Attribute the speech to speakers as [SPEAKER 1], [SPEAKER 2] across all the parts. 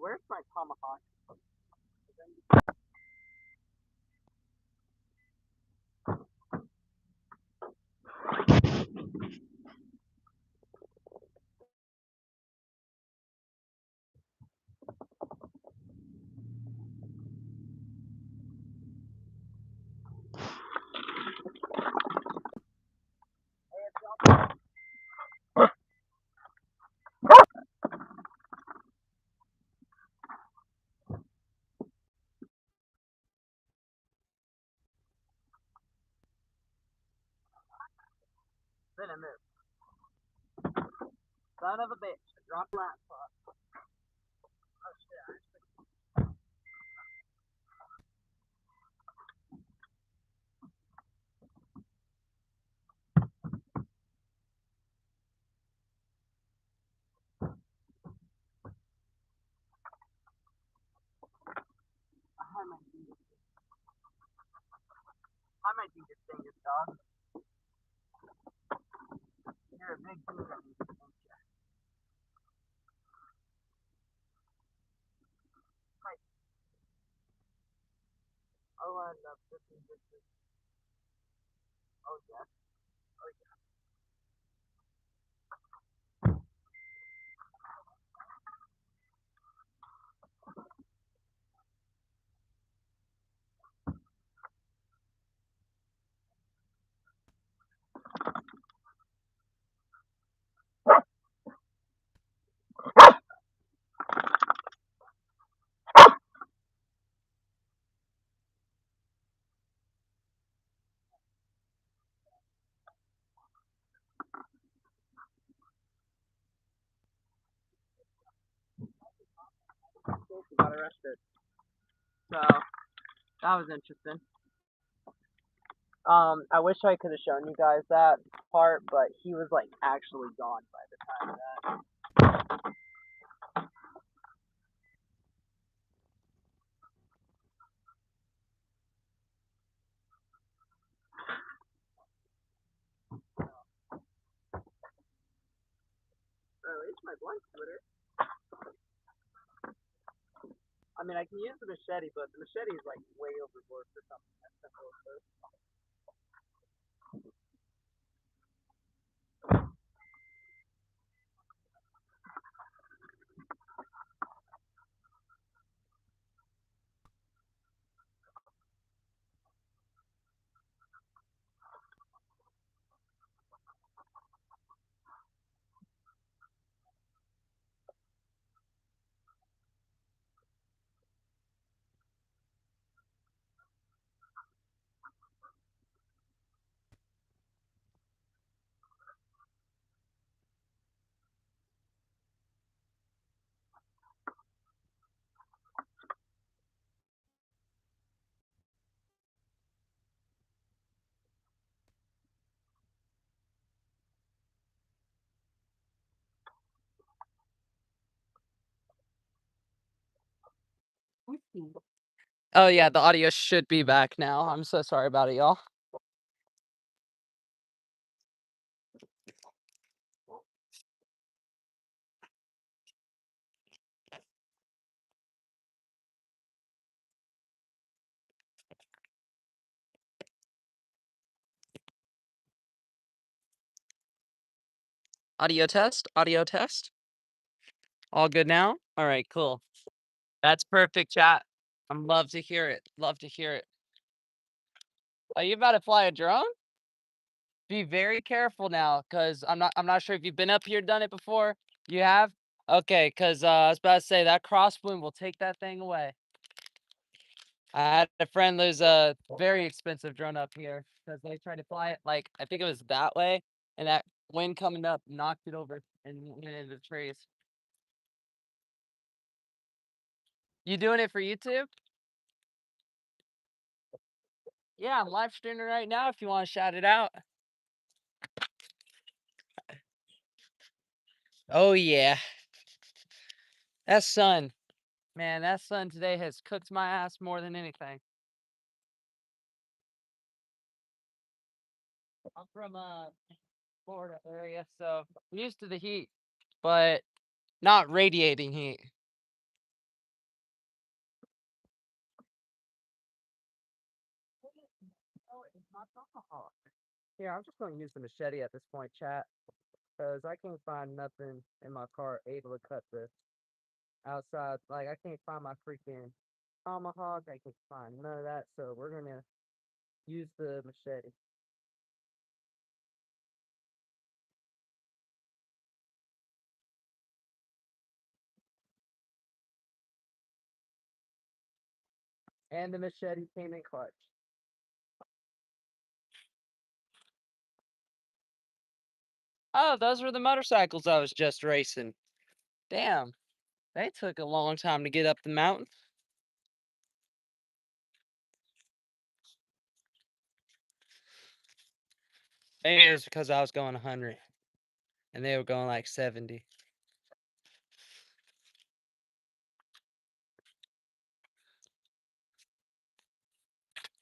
[SPEAKER 1] Where's my tomahawk? Then I move. Son of a bitch. Drop laptop. Oh shit. I might do this. I might do this thing, dog. You're a big dude. Oh, I love this. Oh yeah. Oh yeah. Got arrested. So that was interesting. I wish I could have shown you guys that part, but he was like actually gone by the time of that. Or at least my blunt splitter. I mean, I can use the machete, but the machete is like way overboard for something as simple as this. Oh yeah, the audio should be back now. I'm so sorry about it, y'all. Audio test, audio test. All good now? All right, cool. That's perfect, chat. I'm love to hear it. Love to hear it. Are you about to fly a drone? Be very careful now, cause I'm not sure if you've been up here, done it before. You have? Okay, cause I was about to say that crosswind will take that thing away. I had a friend lose a very expensive drone up here because they tried to fly it like I think it was that way, and that wind coming up knocked it over and went into the trees. You doing it for YouTube? Yeah, I'm live streaming right now if you want to shout it out. Oh yeah. That sun. Man, that sun today has cooked my ass more than anything. I'm from Florida area, so I'm used to the heat, but not radiating heat. Yeah, I'm just gonna use the machete at this point, chat, because I can't find nothing in my car able to cut this outside. Like, I can't find my freaking tomahawk. I can't find none of that. So we're gonna use the machete. And the machete came in clutch. Oh, those were the motorcycles I was just racing. Damn, they took a long time to get up the mountain. Maybe it was because I was going 100 and they were going like 70.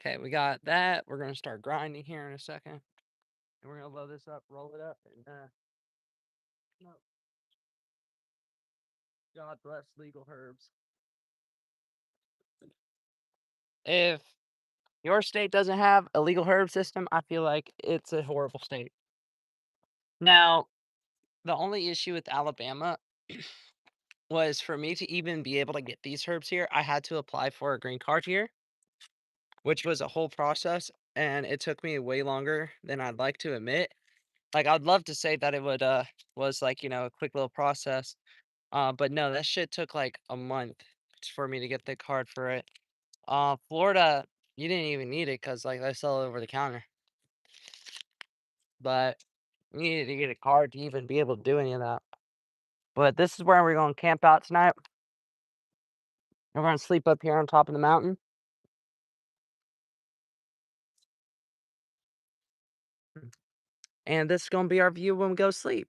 [SPEAKER 1] Okay, we got that. We're gonna start grinding here in a second. And we're gonna load this up, roll it up, and no. God bless legal herbs. If your state doesn't have a legal herb system, I feel like it's a horrible state. Now, the only issue with Alabama was for me to even be able to get these herbs here, I had to apply for a green card here, which was a whole process, and it took me way longer than I'd like to admit. Like, I'd love to say that it would was like, a quick little process. But no, that shit took like a month for me to get the card for it. Florida, you didn't even need it because like they sell it over the counter. But you needed to get a card to even be able to do any of that. But this is where we're going to camp out tonight. We're going to sleep up here on top of the mountain. And this is going to be our view when we go sleep.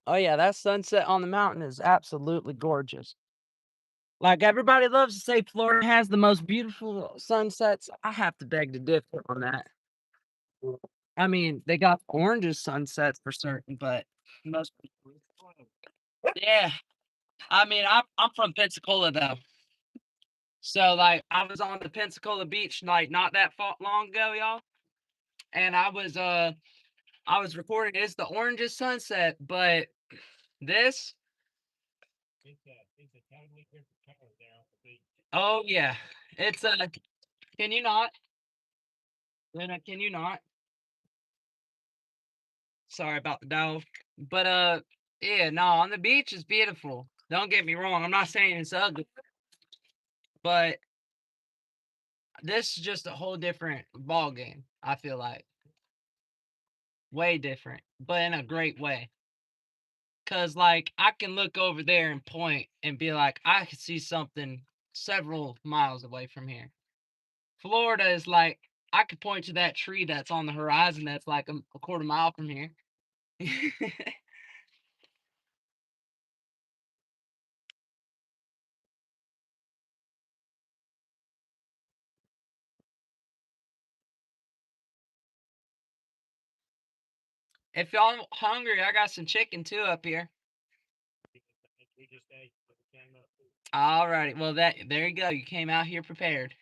[SPEAKER 1] Oh yeah, that sunset on the mountain is absolutely gorgeous. Like everybody loves to say Florida has the most beautiful sunsets. I have to beg to differ on that. I mean, they got oranges sunsets for certain, but most yeah. I mean, I'm from Pensacola though. So like I was on the Pensacola beach like not that long ago, y'all. And I was recording it's the oranges sunset, but this oh yeah. It's can you not? Lena, can you not? Sorry about the dog. But yeah, no, on the beach is beautiful. Don't get me wrong. I'm not saying it's ugly, but this is just a whole different ball game, I feel like. Way different, but in a great way. Cause like I can look over there and point and be like, I can see something several miles away from here. Florida is like I could point to that tree that's on the horizon that's like a quarter mile from here. If y'all hungry, I got some chicken too up here. All righty. Well, that there you go. You came out here prepared.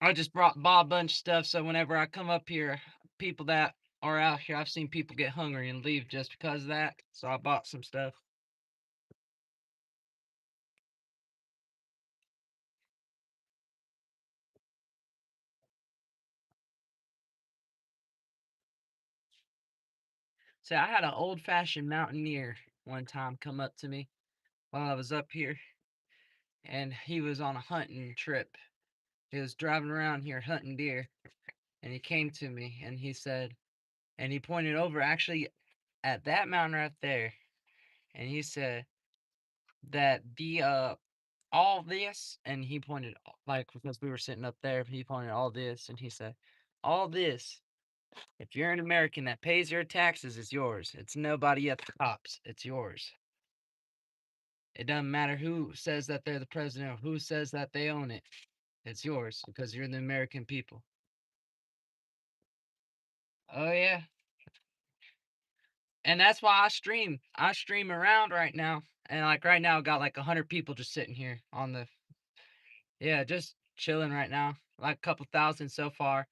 [SPEAKER 1] I just bought a bunch of stuff, so whenever I come up here, people that are out here, I've seen people get hungry and leave just because of that. So I bought some stuff. So I had an old-fashioned mountaineer one time come up to me while I was up here, and he was on a hunting trip. He was driving around here hunting deer, and he came to me and he said, and he pointed over actually at that mountain right there, and he said that the all this, and he pointed, like, because we were sitting up there, he pointed all this, and he said, all this, if you're an American that pays your taxes, is yours. It's nobody at the tops. It's yours. It doesn't matter who says that they're the president or who says that they own it. It's yours because you're the American people. Oh yeah. And that's why I stream. I stream around right now. And like right now I got like 100 people just sitting here on the, yeah, just chilling right now. Like a couple thousand so far.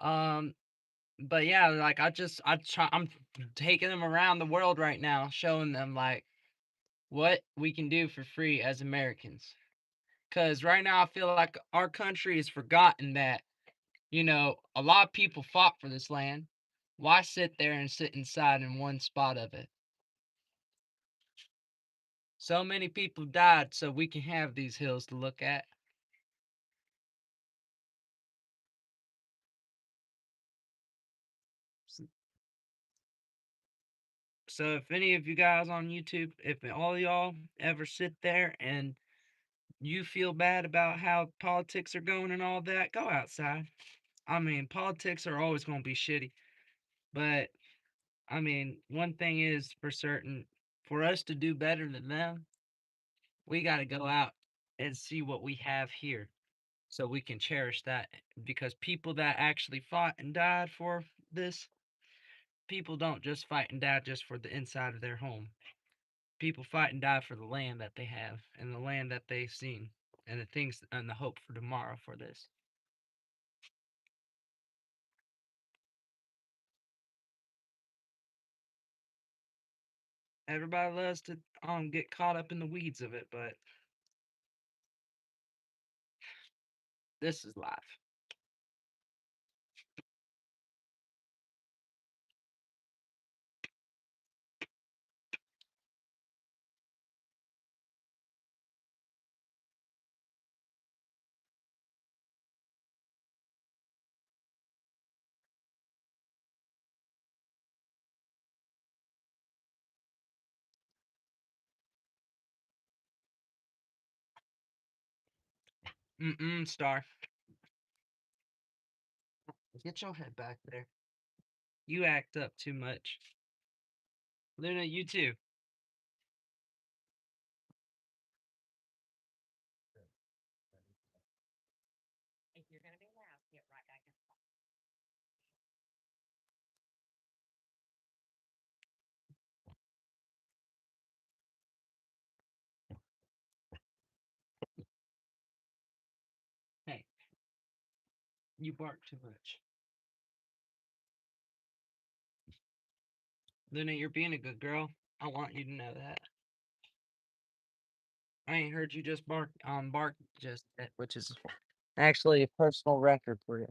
[SPEAKER 1] Um but yeah, like I'm taking them around the world right now, showing them like what we can do for free as Americans. Cuz right now I feel like our country has forgotten that, a lot of people fought for this land. Why sit there and sit inside in one spot of it? So many people died so we can have these hills to look at. So if any of you guys on YouTube, if all y'all ever sit there and you feel bad about how politics are going and all that, go outside. I mean, politics are always going to be shitty, but I mean, one thing is for certain, for us to do better than them, we got to go out and see what we have here so we can cherish that, because people that actually fought and died for this, people don't just fight and die just for the inside of their home. People fight and die for the land that they have and the land that they've seen and the things and the hope for tomorrow for this. Everybody loves to get caught up in the weeds of it, but this is life. Star. Get your head back there. You act up too much. Luna, you too. Hey, you bark too much. Luna, you're being a good girl. I want you to know that. I ain't heard you just bark just yet, which is actually a personal record for you.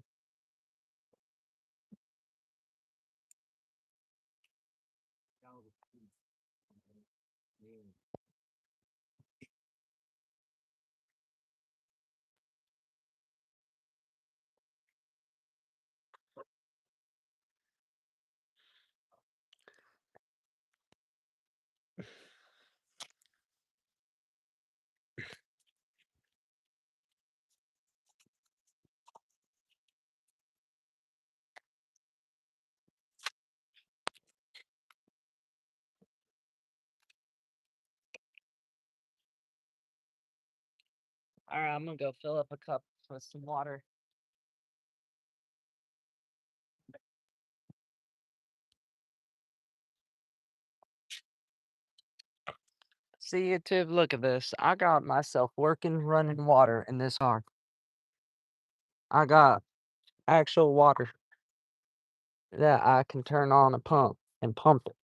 [SPEAKER 1] All right, I'm gonna go fill up a cup with some water. See, YouTube, look at this. I got myself working running water in this car. I got actual water that I can turn on a pump and pump it.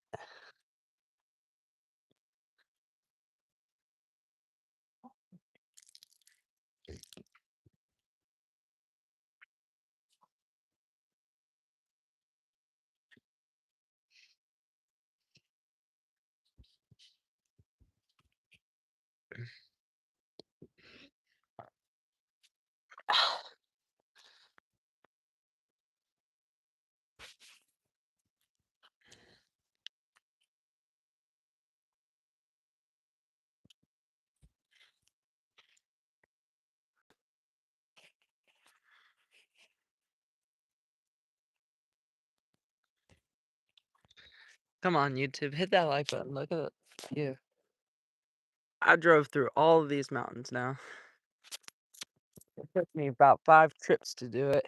[SPEAKER 1] Come on, YouTube, hit that like button. Look at you. I drove through all of these mountains now. It took me about 5 trips to do it.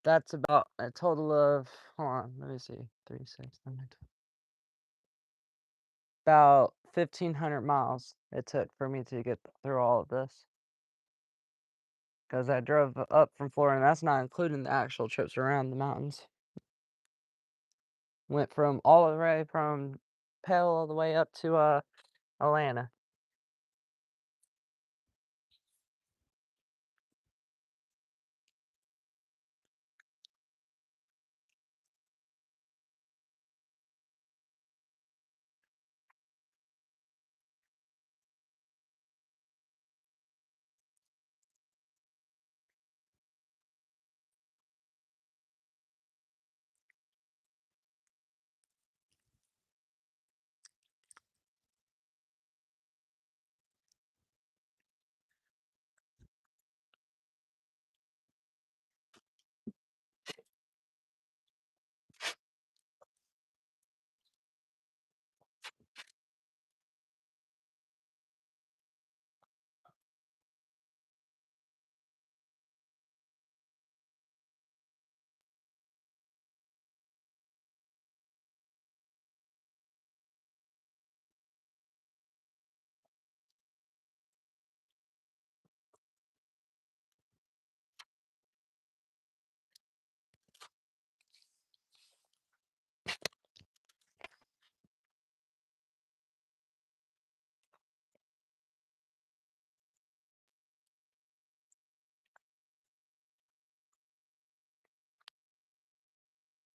[SPEAKER 1] That's about a total of, hold on, let me see, 3, 6, 9, 12. About 1,500 miles it took for me to get through all of this. Because I drove up from Florida, and that's not including the actual trips around the mountains. Went from all the way from Pell all the way up to Atlanta.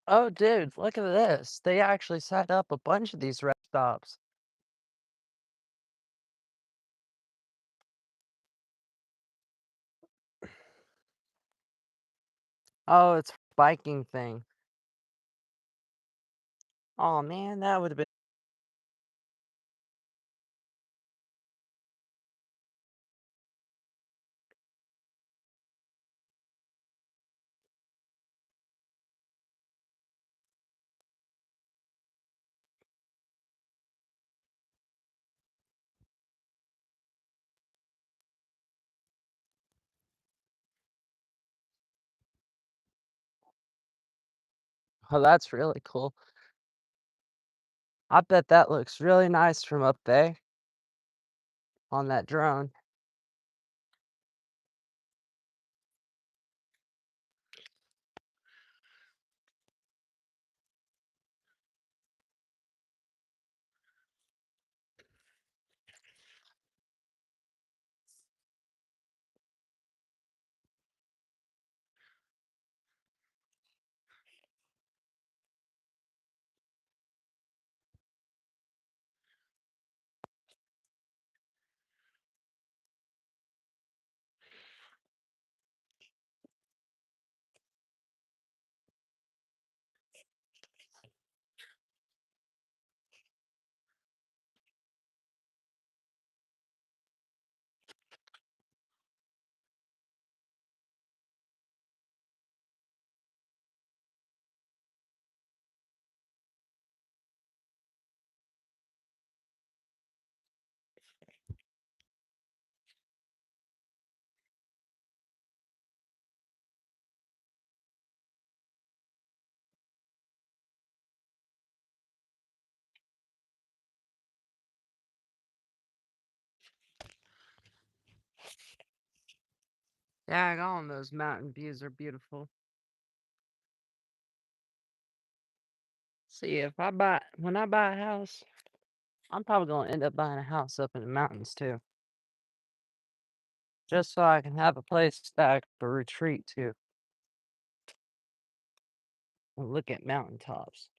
[SPEAKER 1] Oh, dude, look at this. They actually set up a bunch of these rest stops. Oh, it's a biking thing. Oh man, that would have been. Oh, that's really cool. I bet that looks really nice from up there on that drone. Daggone, those mountain views are beautiful. See, when I buy a house, I'm probably gonna end up buying a house up in the mountains too. Just so I can have a place that I can retreat to and look at mountaintops.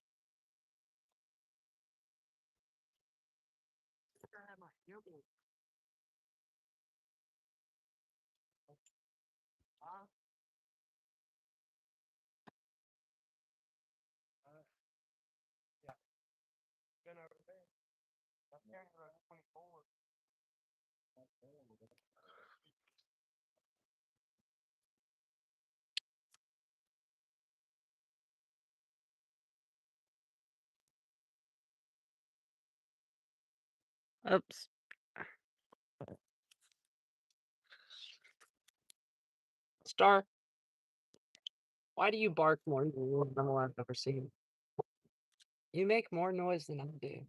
[SPEAKER 1] Oops. Star, why do you bark more than any animal I've ever seen? You make more noise than I do.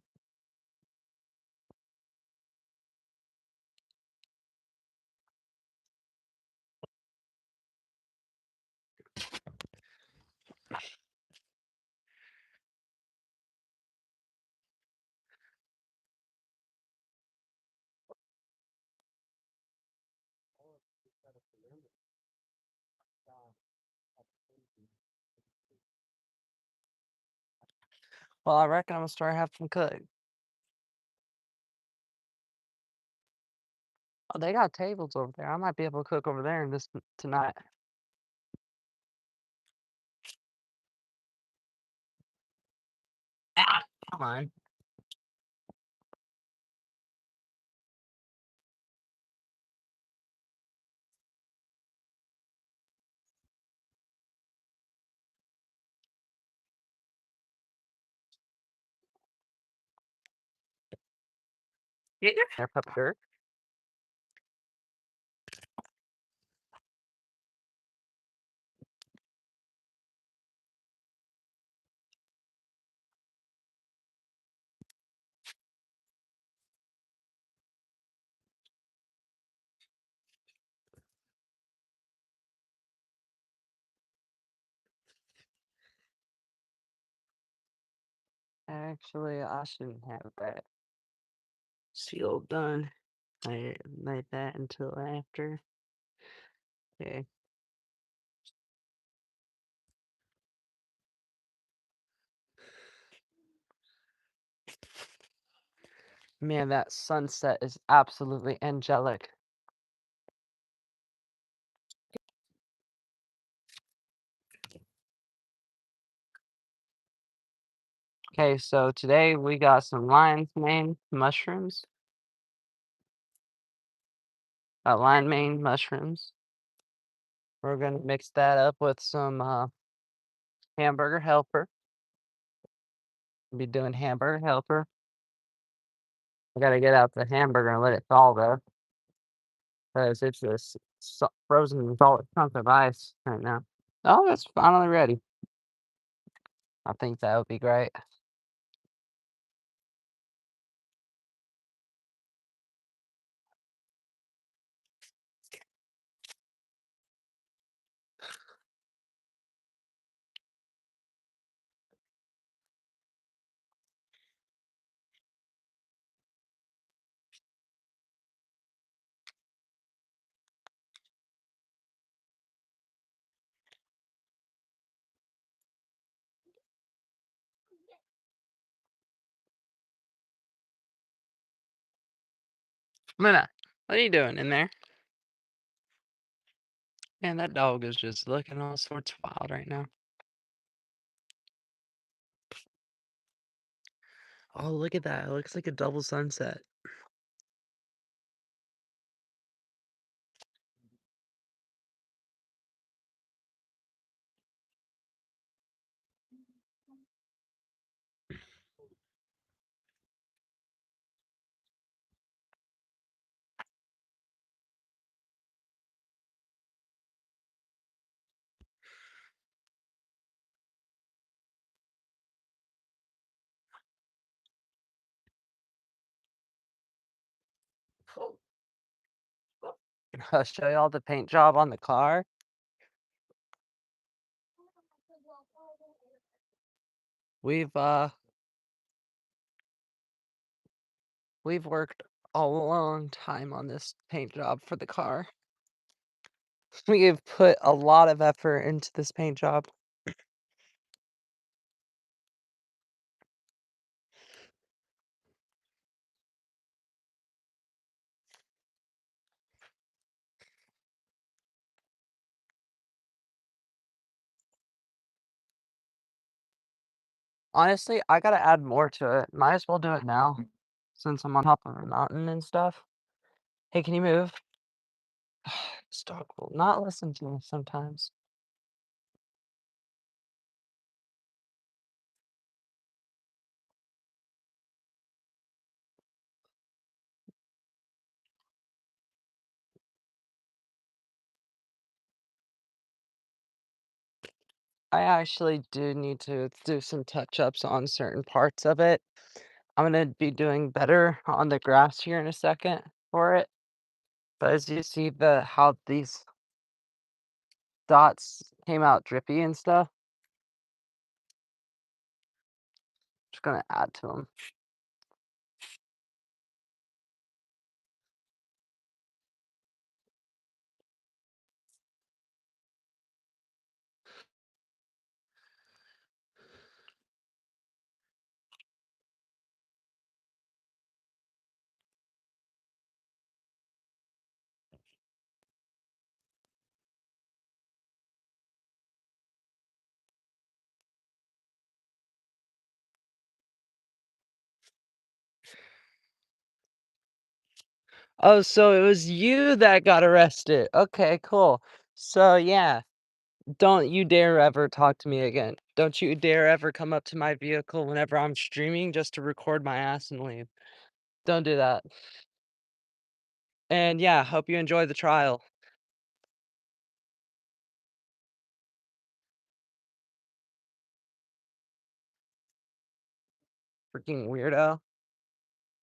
[SPEAKER 1] Well, I reckon I'm gonna start having some cook. Oh, they got tables over there. I might be able to cook over there in this tonight. Ah, come on. Get your hair, pupper. Actually, I shouldn't have that sealed done. I made that until after. Okay. Man, that sunset is absolutely angelic. Okay, so today we got some lion's mane mushrooms. Lion mane mushrooms. We're gonna mix that up with some hamburger helper. Be doing hamburger helper. I gotta get out the hamburger and let it thaw though, because it's just frozen solid chunk of ice right now. Oh, it's finally ready. I think that would be great. Luna, what are you doing in there? Man, that dog is just looking all sorts wild right now. Oh, look at that. It looks like a double sunset. I'll show y'all the paint job on the car. We've we've worked a long time on this paint job for the car. We have put a lot of effort into this paint job. Honestly, I gotta add more to it. Might as well do it now, since I'm on top of a mountain and stuff. Hey, can you move? This dog will not listen to me sometimes. I actually do need to do some touch-ups on certain parts of it. I'm gonna be doing better on the grass here in a second for it. But as you see how these dots came out drippy and stuff, just gonna add to them. Oh, so it was you that got arrested. Okay, cool. So yeah, don't you dare ever talk to me again. Don't you dare ever come up to my vehicle whenever I'm streaming just to record my ass and leave. Don't do that. And yeah, hope you enjoy the trial. Freaking weirdo.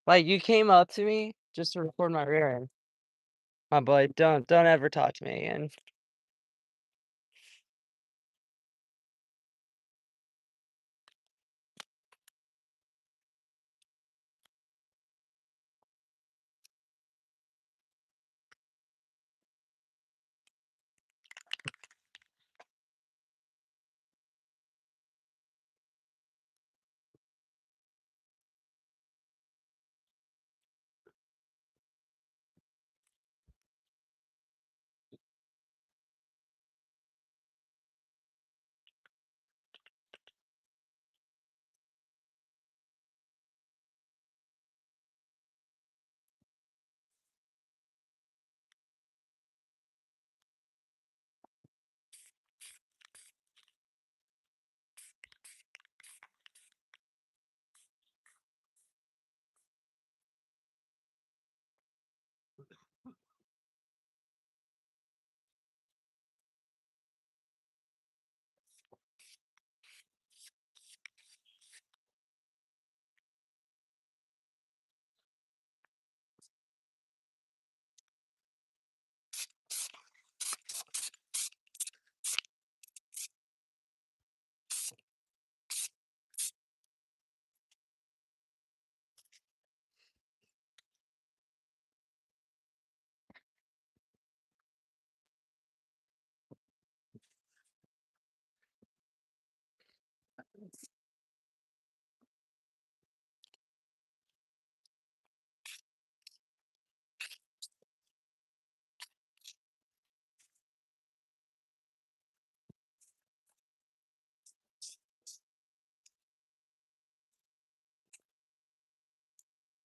[SPEAKER 1] Like you came up to me just to record my rear end. My boy, don't ever talk to me again.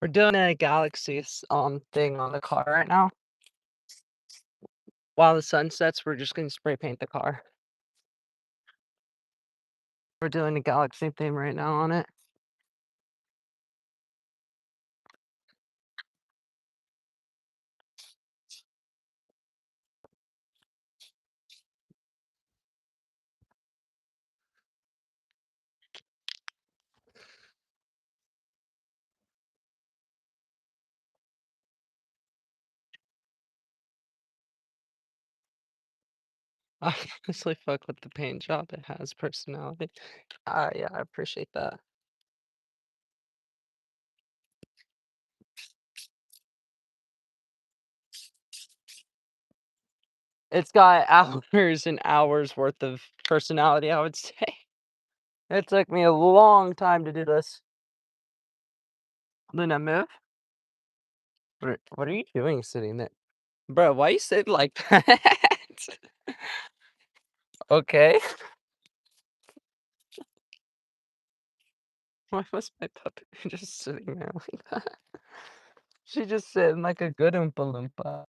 [SPEAKER 1] We're doing a Galaxy thing on the car right now. While the sun sets, we're just gonna spray paint the car. We're doing a Galaxy theme right now on it. I honestly fuck with the paint job. It has personality. Yeah, I appreciate that. It's got hours and hours worth of personality, I would say. It took me a long time to do this. Luna, move. What are you doing sitting there? Bro, why you sitting like that? Okay. Why was my puppet just sitting there like that? She just sitting like a good Oompa Loompa.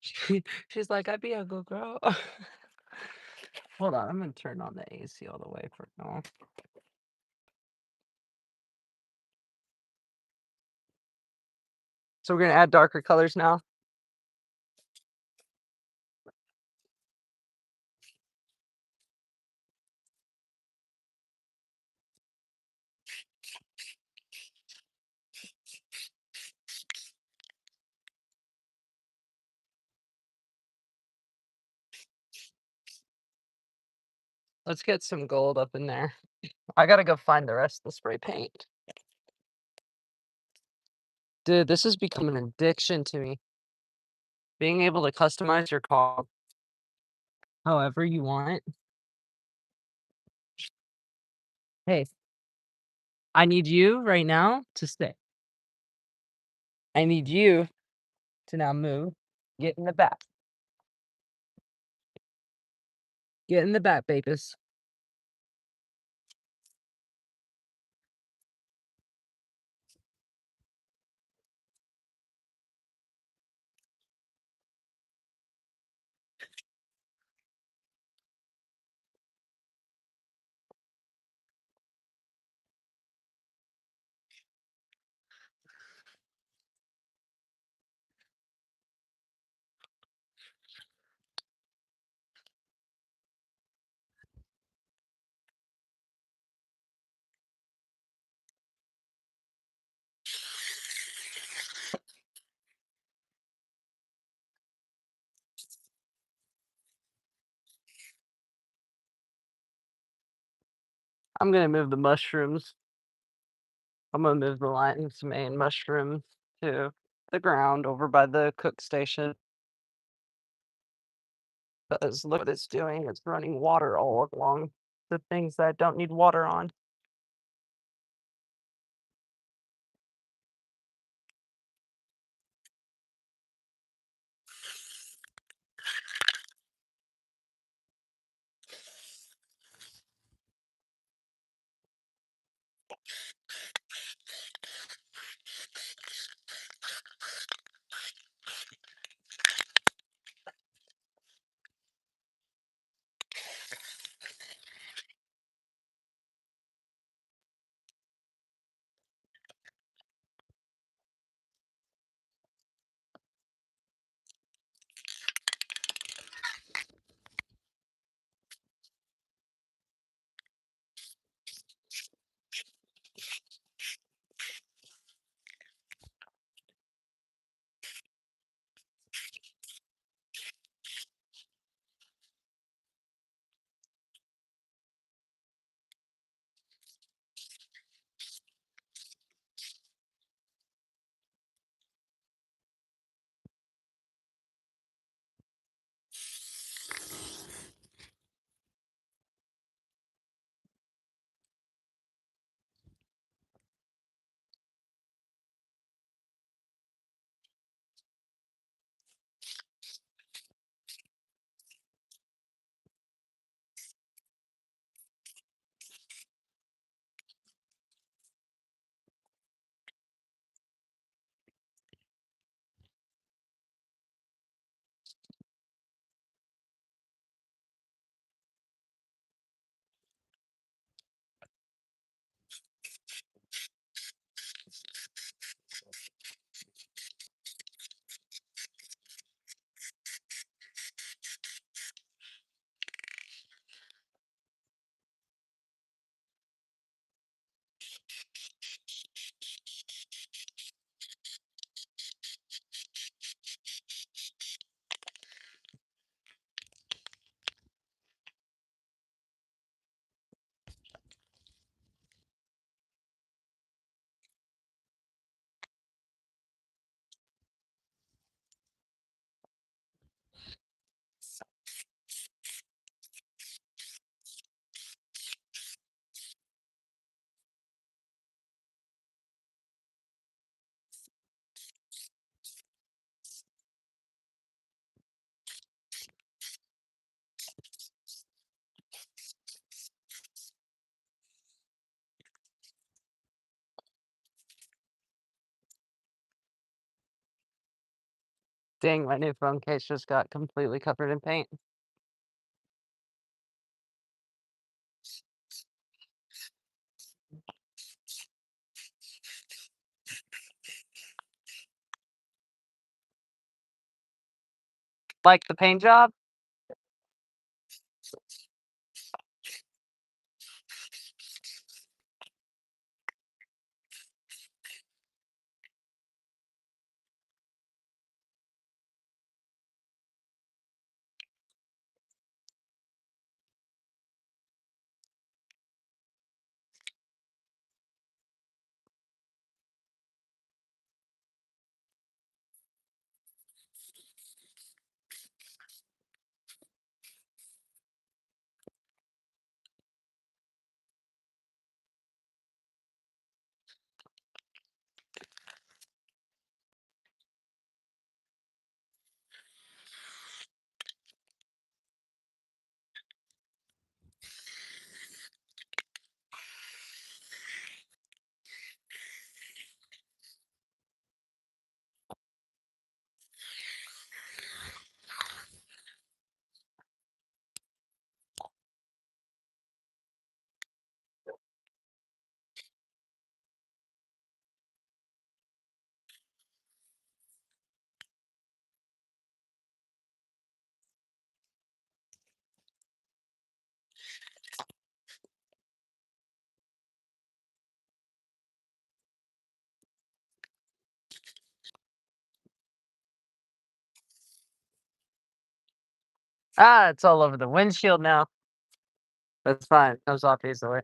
[SPEAKER 1] She's like, "I be a good girl." Hold on, I'm gonna turn on the AC all the way for now. So we're gonna add darker colors now. Let's get some gold up in there. I gotta go find the rest of the spray paint. Dude, this has become an addiction to me. Being able to customize your car however you want. Hey, I need you right now to stay. I need you to now move. Get in the back. Get in the back, babies. I'm gonna move the mushrooms. I'm gonna move the lion's mane mushroom to the ground over by the cook station. Because look what it's doing. It's running water all along the things that don't need water on. Dang, my new phone case just got completely covered in paint. Like the paint job? Ah, it's all over the windshield now. That's fine. Comes off easily.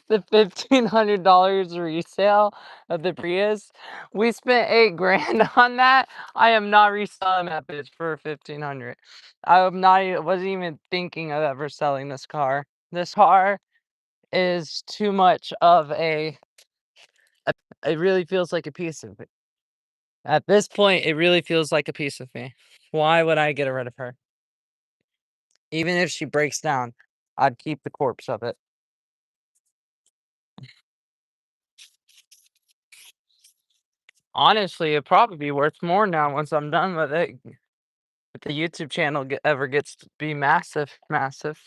[SPEAKER 1] The $1,500 resale of the Prius. We spent 8 grand on that. I am not reselling that bitch for 1,500. I'm not wasn't even thinking of ever selling this car. This car is too much of a it really feels like a piece of it. At this point, it really feels like a piece of me. Why would I get rid of her? Even if she breaks down, I'd keep the corpse of it. Honestly, it'd probably be worth more now once I'm done with it. If the YouTube channel ever gets to be massive, massive.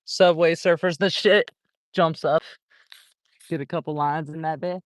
[SPEAKER 1] Subway Surfers the shit. Jumps up. Get a couple lines in that bit.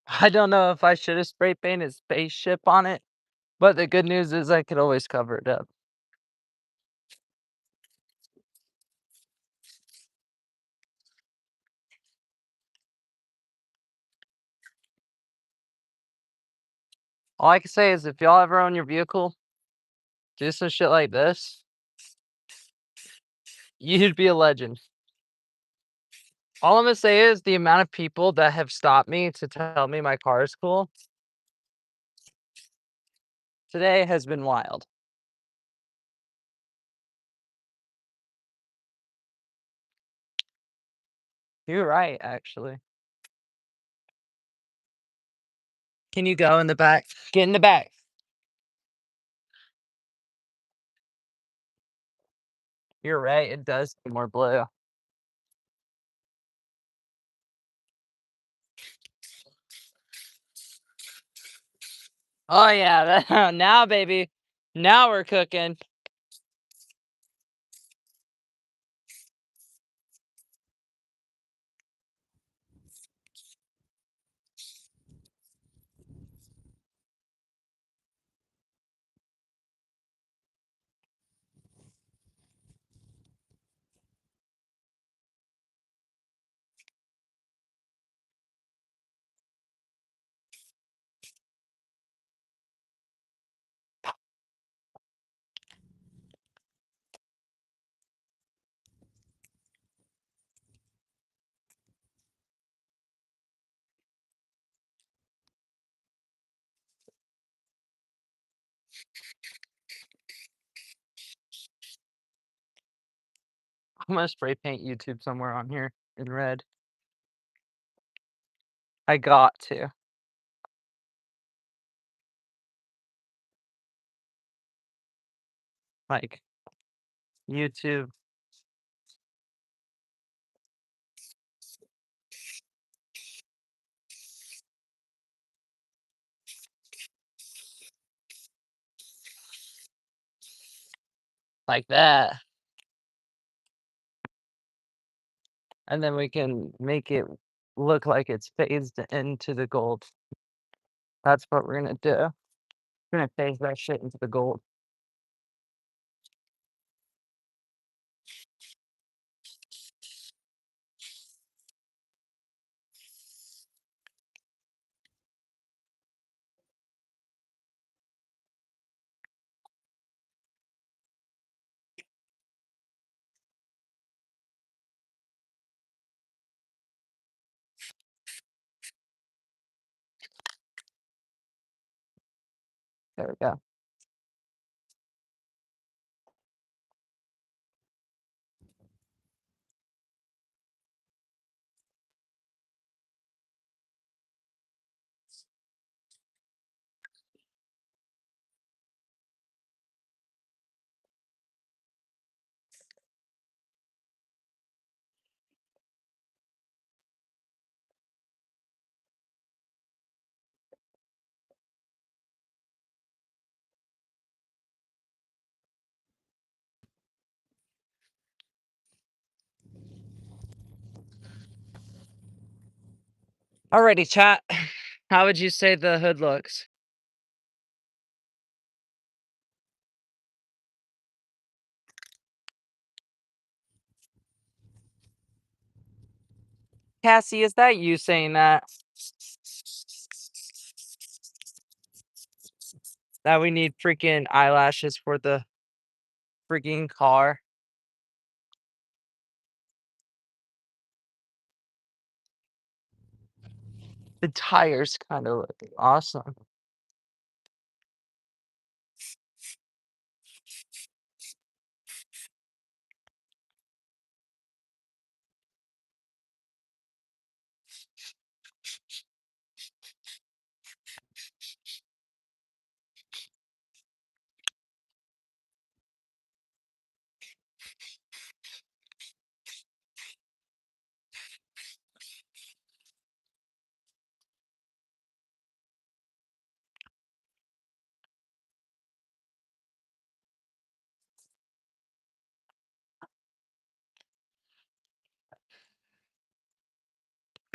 [SPEAKER 1] I don't know if I should have spray painted spaceship on it, but the good news is I could always cover it up. All I can say is if y'all ever own your vehicle, do some shit like this, you'd be a legend. All I'm gonna say is the amount of people that have stopped me to tell me my car is cool today has been wild. You're right, actually. Can you go in the back? Get in the back. You're right, it does seem more blue. Oh yeah, that now baby, now we're cooking. I'm gonna spray paint YouTube somewhere on here in red. I got to. Like, YouTube like that, and then we can make it look like it's phased into the gold. That's what we're gonna do. We're gonna phase that shit into the gold. There we go. Alrighty, chat. How would you say the hood looks? Cassie, is that you saying that? That we need freaking eyelashes for the freaking car? The tires kinda look awesome.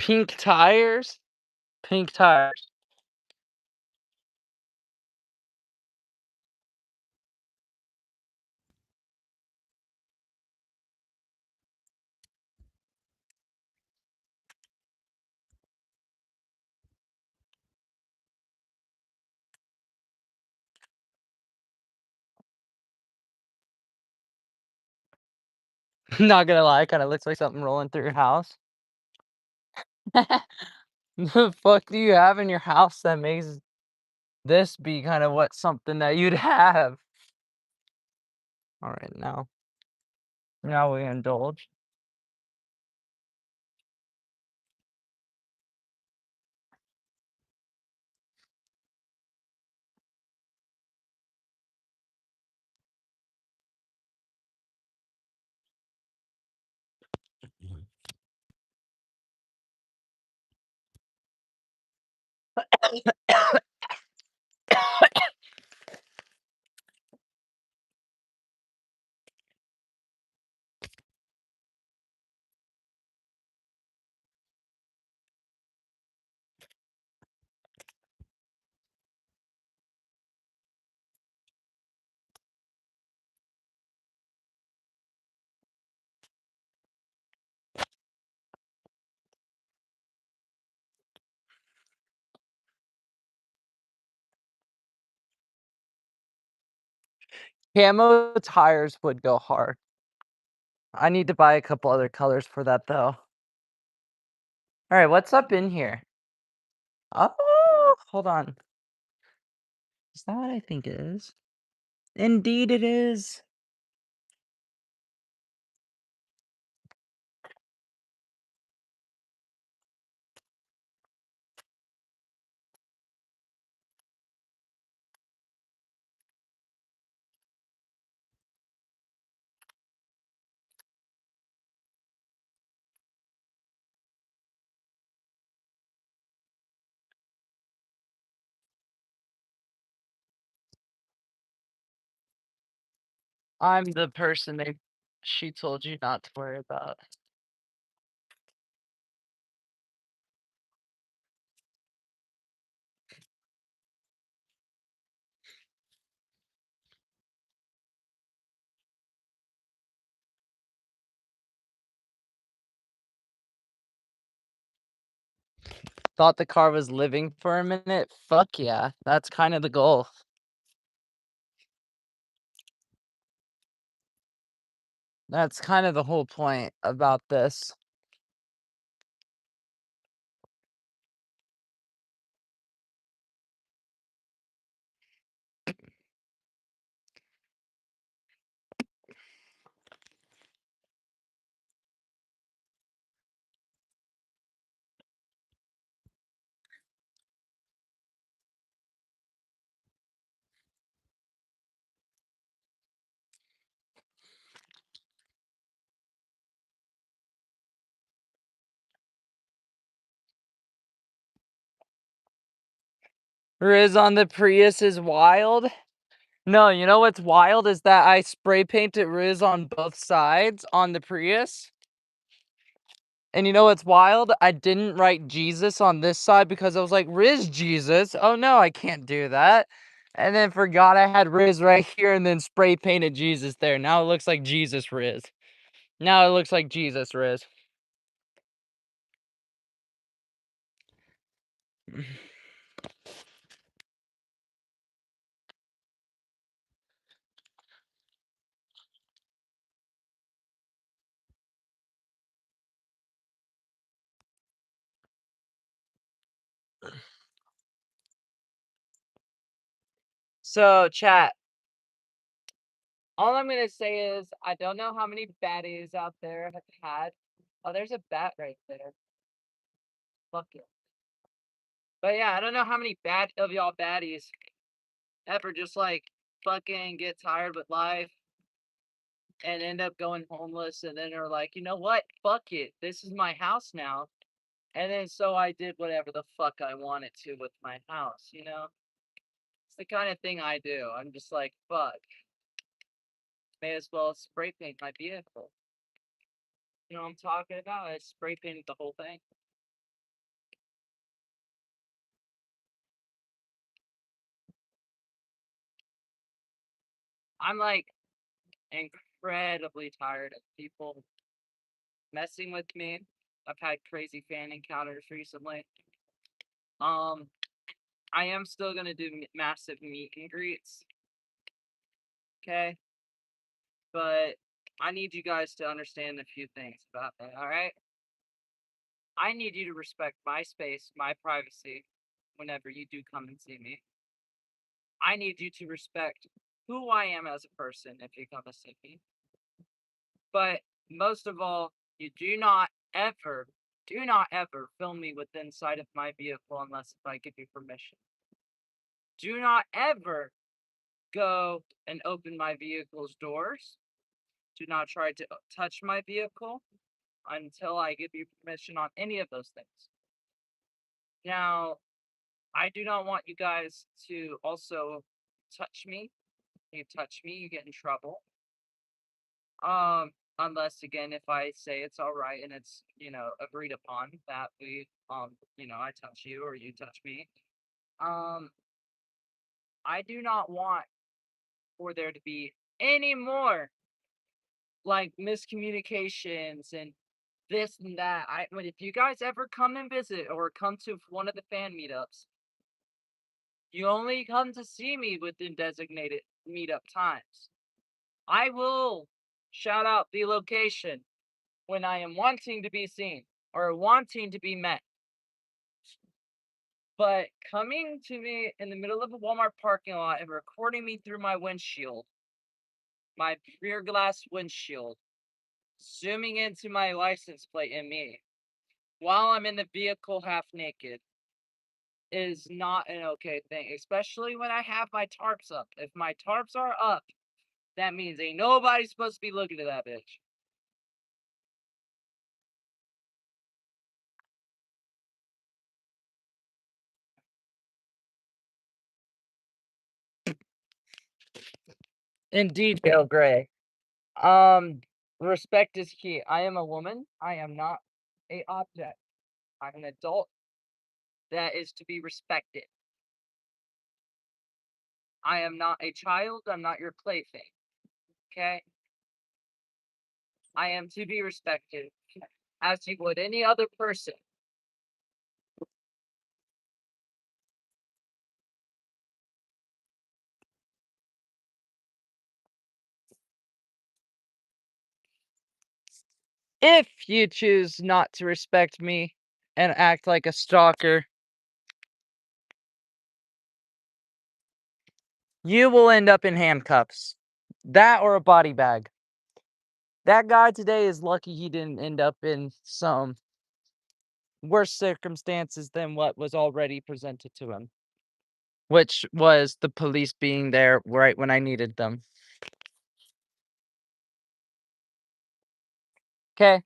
[SPEAKER 1] Pink tires? Pink tires. Not gonna lie, kinda looks like something rolling through your house. The fuck do you have in your house that makes this be kind of what something that you'd have? All right, now we indulge. Camo tires would go hard. I need to buy a couple other colors for that though. All right, what's up in here? Oh, hold on. Is that what I think it is? Indeed it is. I'm the person she told you not to worry about. Thought the car was living for a minute? Fuck yeah, that's kind of the goal. That's kind of the whole point about this. Riz on the Prius is wild. No, you know what's wild is that I spray painted Riz on both sides on the Prius. And you know what's wild? I didn't write Jesus on this side because I was like, Riz Jesus? Oh no, I can't do that. And then forgot I had Riz right here and then spray painted Jesus there. Now it looks like Jesus Riz. Now it looks like Jesus Riz. So, chat, all I'm gonna say is I don't know how many baddies out there have had. Oh, there's a bat right there. Fuck it. But yeah, I don't know how many bad of y'all baddies ever just like fucking get tired with life and end up going homeless and then are like, you know what? Fuck it. This is my house now. And then so I did whatever the fuck I wanted to with my house, you know? It's the kind of thing I do. I'm just like, fuck. May as well spray paint my vehicle. You know what I'm talking about? I spray painted the whole thing. I'm like incredibly tired of people messing with me. I've had crazy fan encounters recently. Um, I am still gonna do massive meet and greets. Okay, but I need you guys to understand a few things about that. All right, I need you to respect my space, my privacy whenever you do come and see me. I need you to respect who I am as a person if you come to see me. But most of all, you do not ever film me within inside of my vehicle unless if I give you permission. Do not ever go and open my vehicle's doors. Do not try to touch my vehicle until I give you permission on any of those things. Now, I do not want you guys to also touch me. You touch me, you get in trouble. Unless again, if I say it's all right and it's, agreed upon that we, I touch you or you touch me. Um, I do not want for there to be any more like miscommunications and this and that. If you guys ever come and visit or come to one of the fan meetups, you only come to see me within designated meetup times. I will shout out the location when I am wanting to be seen or wanting to be met. But coming to me in the middle of a Walmart parking lot and recording me through my windshield, my rear glass windshield, zooming into my license plate and me while I'm in the vehicle half naked is not an okay thing, especially when I have my tarps up. If my tarps are up, that means ain't nobody supposed to be looking at that bitch. In detail, Gray. Respect is key. I am a woman. I am not a object. I'm an adult that is to be respected. I am not a child. I'm not your plaything. Okay? I am to be respected as you would any other person. If you choose not to respect me and act like a stalker, you will end up in handcuffs. That or a body bag. That guy today is lucky he didn't end up in some worse circumstances than what was already presented to him, which was the police being there right when I needed them. Okay.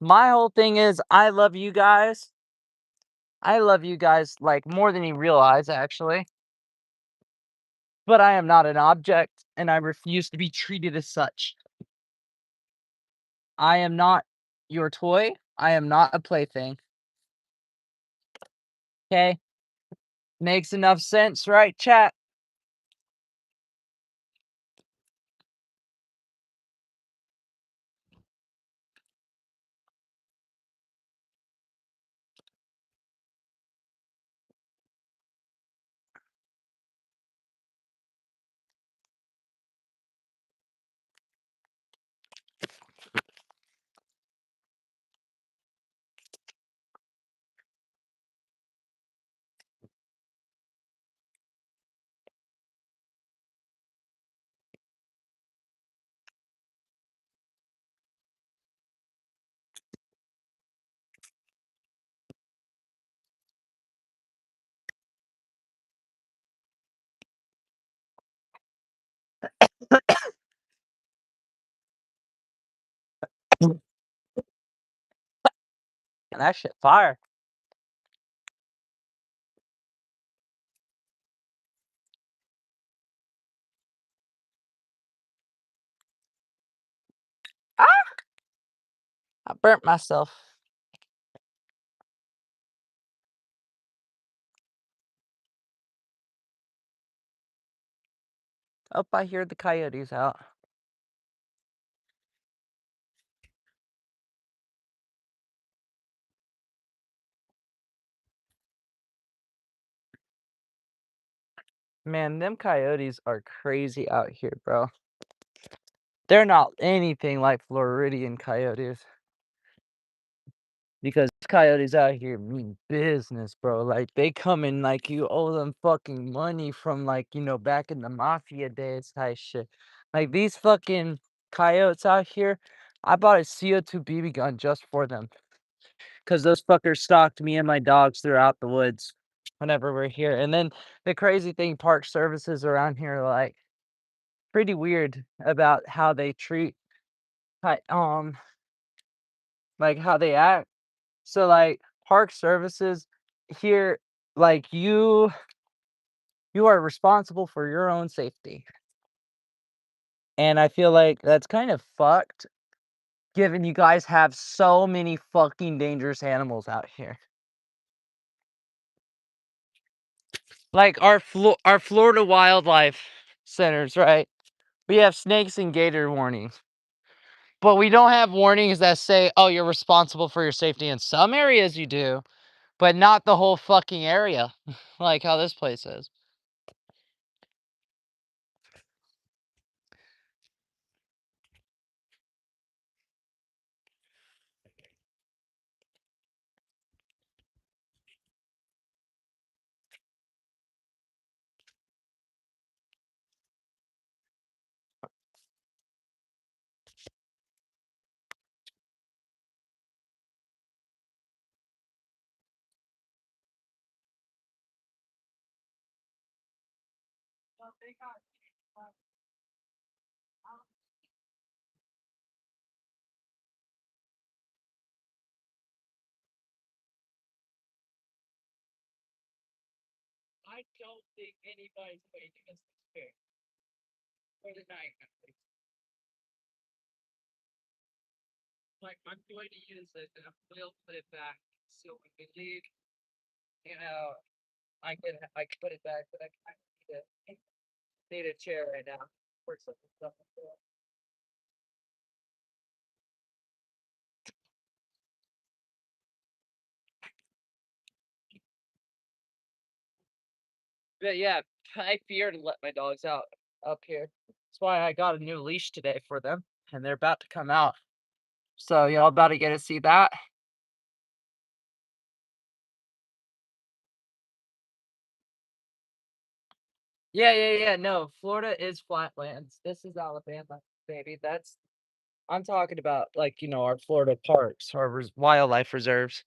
[SPEAKER 1] My whole thing is I love you guys. I love you guys like more than you realize, actually. But I am not an object, and I refuse to be treated as such. I am not your toy. I am not a plaything. Okay? Makes enough sense, right, chat? And that shit fire. Ah! I burnt myself. Oh, I hear the coyotes out. Man, them coyotes are crazy out here, bro. They're not anything like Floridian coyotes. because coyotes out here mean business, bro. Like they come in like you owe them fucking money from like, back in the mafia days type shit. Like these fucking coyotes out here, I bought a CO2 BB gun just for them. Cause those fuckers stalked me and my dogs throughout the woods whenever we're here. And then the crazy thing, park services around here are like pretty weird about how they treat like how they act. So like park services here, like you are responsible for your own safety. And I feel like that's kind of fucked given you guys have so many fucking dangerous animals out here. Like our Florida wildlife centers, right? We have snakes and gator warnings. But we don't have warnings that say, "Oh, you're responsible for your safety." In some areas you do, but not the whole fucking area, like how this place is. I don't think anybody's waiting us fair for the night. Like I'm going to use it and I will put it back. So when we leave, I can put it back, but I need a chair right now for some stuff. But yeah, I fear to let my dogs out up here. That's why I got a new leash today for them, and they're about to come out. So y'all about to get to see that. Yeah, yeah, yeah. No, Florida is flatlands. This is Alabama, baby. That's I'm talking about like, our Florida parks, our wildlife reserves.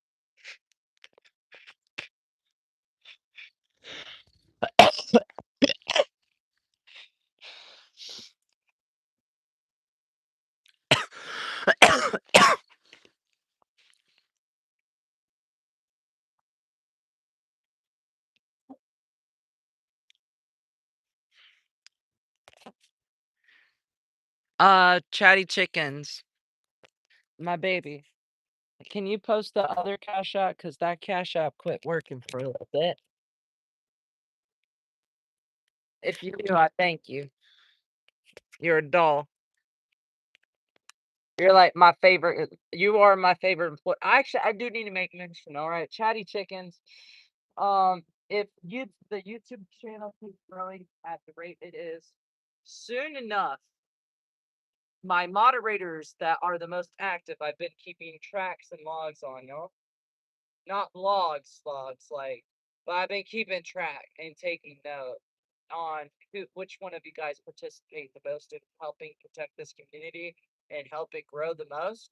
[SPEAKER 1] Chatty Chickens, my baby. Can you post the other Cash App? Because that Cash App quit working for a little bit. If you do, I thank you. You're a doll. You're like my favorite. You are my favorite employee. Actually, I do need to make mention. All right, Chatty Chickens. If the YouTube channel keeps growing at the rate it is, soon enough, my moderators that are the most active, I've been keeping tracks and logs on, y'all. Not logs, like, but I've been keeping track and taking note on which one of you guys participate the most in helping protect this community and help it grow the most.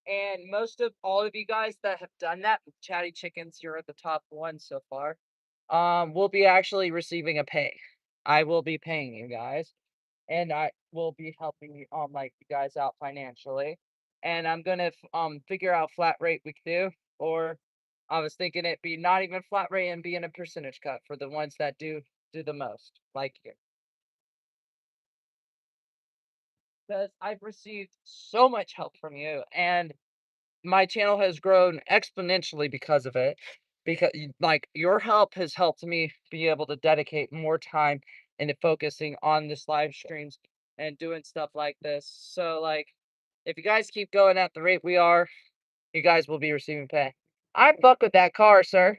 [SPEAKER 1] And most of all of you guys that have done that, Chatty Chickens, you're at the top one so far. Will be actually receiving a pay. I will be paying you guys, and I will be helping you like you guys out financially. And I'm gonna figure out flat rate we can do, or I was thinking it be not even flat rate and being a percentage cut for the ones that do the most, like you. Because I've received so much help from you, and my channel has grown exponentially because of it. Because like your help has helped me be able to dedicate more time into focusing on this live streams and doing stuff like this. So like if you guys keep going at the rate we are, you guys will be receiving pay. I fuck with that car, sir.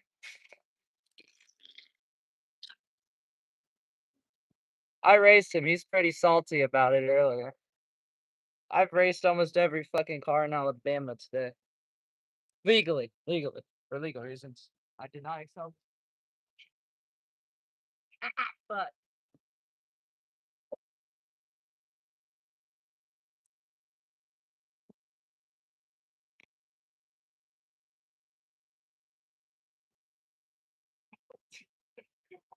[SPEAKER 1] I raced him. He's pretty salty about it earlier. I've raced almost every fucking car in Alabama today. Legally, for legal reasons. I deny self, but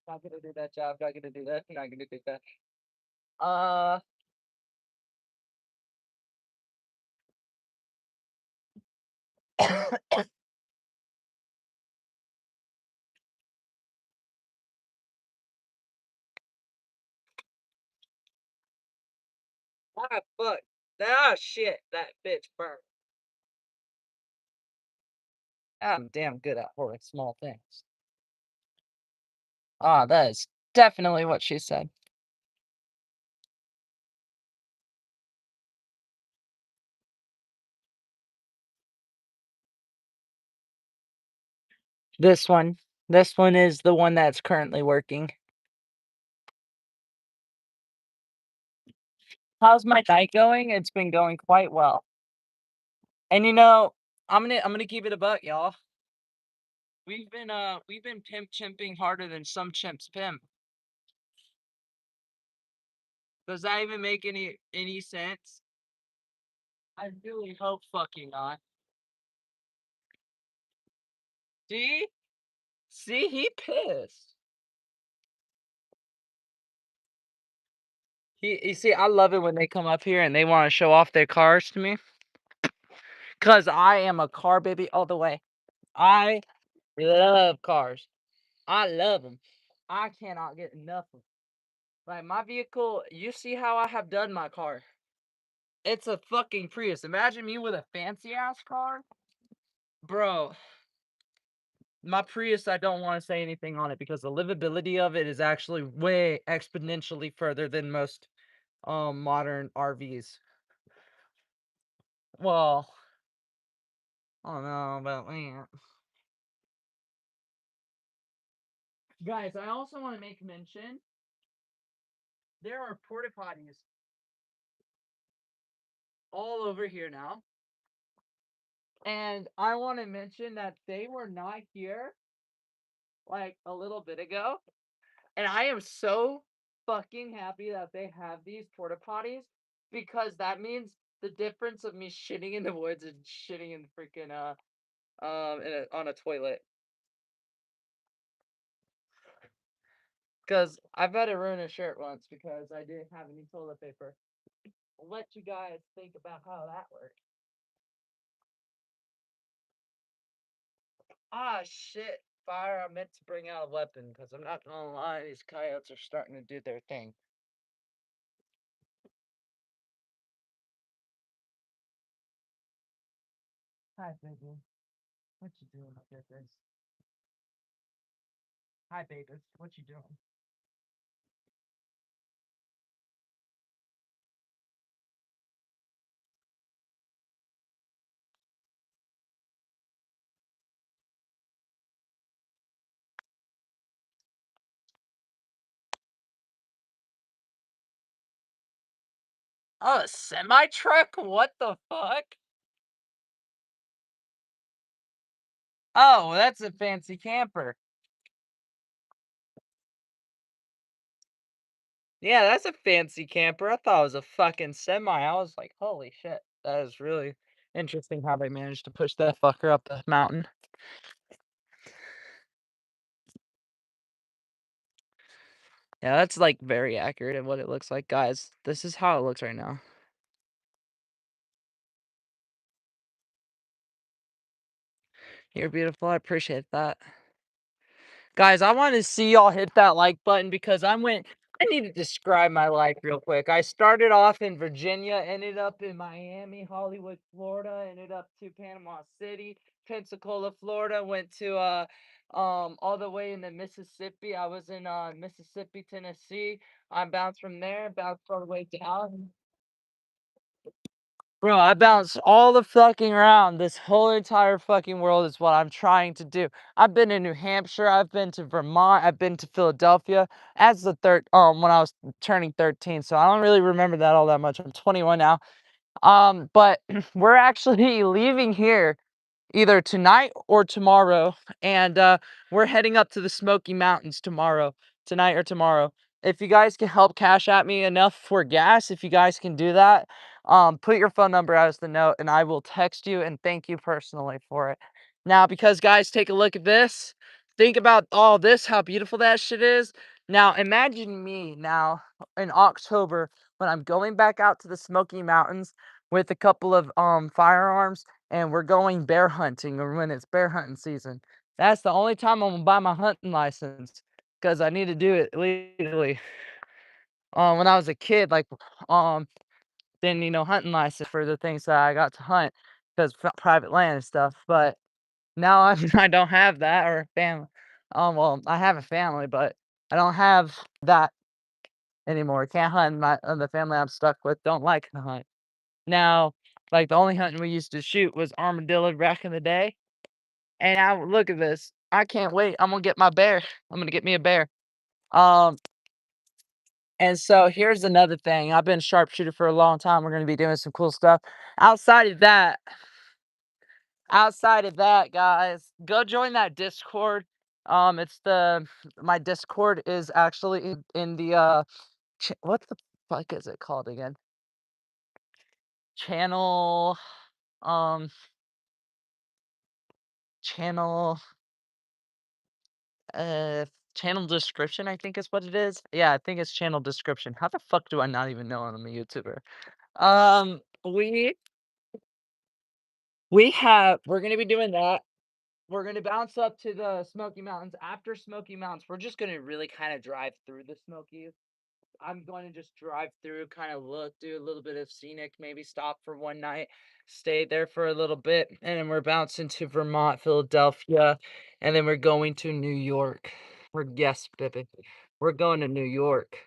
[SPEAKER 1] not gonna do that job. Not gonna do that. Not gonna do that. Uh, ah, fuck. Ah, shit. That bitch burned. I'm damn good at holding small things. Ah, that is definitely what she said. This one. This one is the one that's currently working. How's my night going? It's been going quite well. And I'm gonna keep it a buck, y'all. We've been pimp chimping harder than some chimps pimp. Does that even make any sense? I really hope fucking not. See? See, he pissed. You see, I love it when they come up here and they want to show off their cars to me. Cause I am a car baby all the way. I love cars. I love them. I cannot get enough of 'em. Like my vehicle, you see how I have done my car. It's a fucking Prius. Imagine me with a fancy ass car. Bro, my Prius, I don't want to say anything on it because the livability of it is actually way exponentially further than most modern RVs. Well, I don't know about that. Guys, I also want to make mention there are porta potties all over here now. And I want to mention that they were not here like a little bit ago. And I am so fucking happy that they have these porta potties because that means the difference of me shitting in the woods and shitting in freaking on a toilet. Because I've had to ruin a shirt once because I didn't have any toilet paper. I'll let you guys think about how that works. Ah, shit. Fire, I meant to bring out a weapon because I'm not gonna lie, these coyotes are starting to do their thing. Hi, baby. What you doing up there, Grace? Hi, baby. What you doing? Oh, a semi truck? What the fuck? Oh, that's a fancy camper. Yeah, that's a fancy camper. I thought it was a fucking semi. I was like, holy shit. That is really interesting how they managed to push that fucker up the mountain. Yeah, that's like very accurate of what it looks like, guys. This is how it looks right now. You're beautiful. I appreciate that. Guys, I want to see y'all hit that like button because I need to describe my life real quick. I started off in Virginia, ended up in Miami, Hollywood, Florida, ended up to Panama City, Pensacola, Florida, went to all the way into Mississippi. I was in Mississippi, Tennessee. I bounced from there, bounced all the way down. Bro, I bounced all the fucking around. This whole entire fucking world is what I'm trying to do. I've been to New Hampshire, I've been to Vermont, I've been to Philadelphia as the third when I was turning 13. So I don't really remember that all that much. I'm 21 now. But we're actually leaving here either tonight or tomorrow, and, we're heading up to the Smoky Mountains tomorrow, tonight or tomorrow. If you guys can help cash at me enough for gas, if you guys can do that, put your phone number as the note, and I will text you and thank you personally for it. Now, because guys, take a look at this. Think about all this, how beautiful that shit is. Now, imagine me now in October when I'm going back out to the Smoky Mountains with a couple of firearms and we're going bear hunting or when it's bear hunting season. That's the only time I'm gonna buy my hunting license because I need to do it legally. When I was a kid, like, um, then hunting license for the things that I got to hunt because private land and stuff. But now I don't have that or family. Well, I have a family, but I don't have that anymore. Can't hunt. The family I'm stuck with don't like to hunt. Now, like the only hunting we used to shoot was armadillo back in the day. And now look at this. I can't wait. I'm gonna get my bear. I'm gonna get me a bear. Um, and so here's another thing. I've been a sharpshooter for a long time. We're gonna be doing some cool stuff. Outside of that, outside of that, guys, go join that Discord. It's the my Discord is actually in the what the fuck is it called again? Channel um channel Uh, channel description, I think is what it is. Yeah, I think it's channel description. How the fuck do I not even know I'm a YouTuber? Um, we we're gonna be doing that. We're gonna bounce up to the Smoky Mountains. After Smoky Mountains, we're just gonna really kind of drive through the Smokies. I'm going to just drive through, kind of look, do a little bit of scenic, maybe stop for one night, stay there for a little bit, and then we're bouncing to Vermont, Philadelphia, and then we're going to New York. Yes, baby. We're going to New York.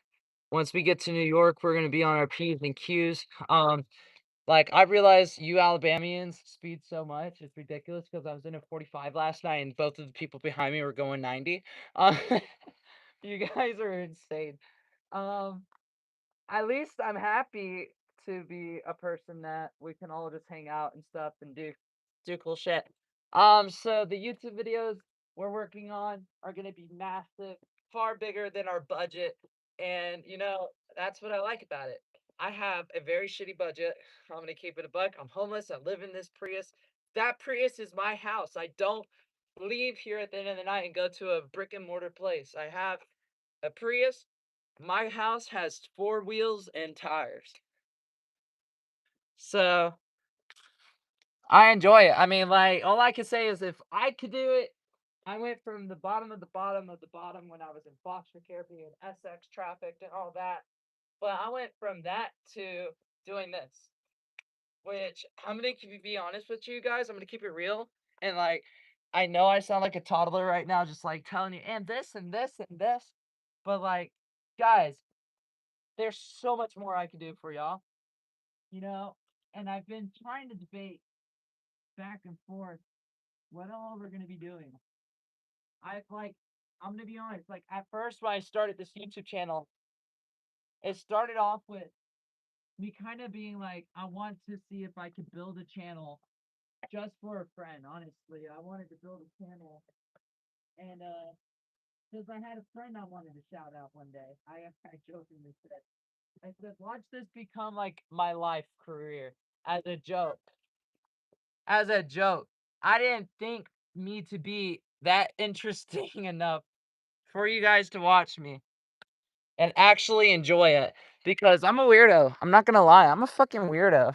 [SPEAKER 1] Once we get to New York, we're gonna be on our P's and Q's. Like I realize you Alabamians speed so much, it's ridiculous because I was in a 45 last night and both of the people behind me were going 90. Uh, you guys are insane. Um, at least I'm happy to be a person that we can all just hang out and stuff and do cool shit. So the YouTube videos we're working on are gonna be massive, far bigger than our budget, and that's what I like about it. I have a very shitty budget. I'm gonna keep it a buck. I'm homeless. I live in this Prius. That Prius is my house. I don't leave here at the end of the night and go to a brick and mortar place. I have a Prius. My house has four wheels and tires. So I enjoy it. I mean, like, all I can say is if I could do it, I went from the bottom of the bottom of the bottom when I was in foster care, being SX trafficked and all that. But I went from that to doing this, which I'm gonna be honest with you guys. I'm gonna keep it real. And like, I know I sound like a toddler right now, just like telling you, and this and this and this. But like, guys, there's so much more I can do for y'all. you know, and I've been trying to debate back and forth what all we're gonna be doing. I'm gonna be honest, like at first when I started this YouTube channel, it started off with me kind of being like, I want to see if I could build a channel just for a friend, honestly. I wanted to build a channel and because I had a friend I wanted to shout out one day. I jokingly said, I said, watch this become like my life career as a joke. As a joke. I didn't think me to be that interesting enough for you guys to watch me and actually enjoy it because I'm a weirdo. I'm not gonna lie. I'm a fucking weirdo.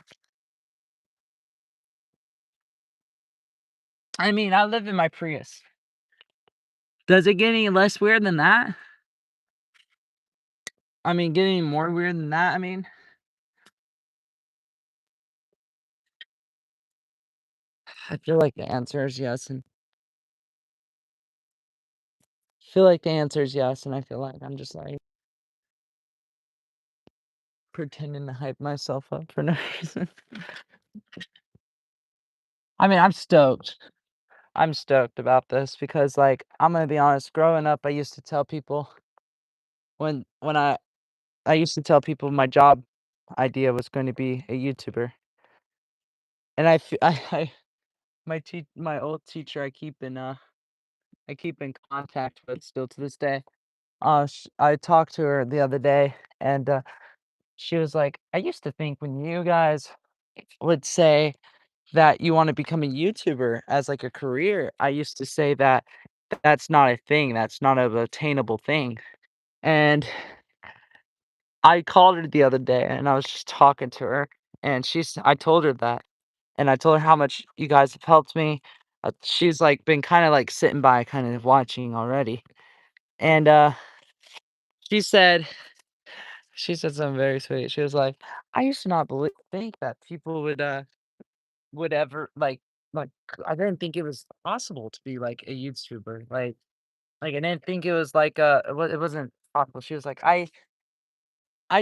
[SPEAKER 1] I mean, I live in my Prius. Does it get any less weird than that? I mean, get any more weird than that? I mean, I feel like the answer is yes, and feel like the answer is yes, and I feel like I'm just like pretending to hype myself up for no reason. I mean, I'm stoked. I'm stoked about this because, like, I'm gonna be honest, growing up, I used to tell people when I used to tell people my job idea was going to be a YouTuber, and I my old teacher I keep in contact with still to this day. I talked to her the other day, and she was like, "I used to think when you guys would say that you want to become a YouTuber as like a career, I used to say that that's not a thing. That's not an attainable thing." And I called her the other day, and I was just talking to her, and I told her that, and I told her how much you guys have helped me. She's like been kind of like sitting by, kind of watching already, and she said she said something very sweet. She was like, "I used to not think that people would ever like I didn't think it was possible to be like a YouTuber. Like I didn't think it was like it wasn't possible." She was like, I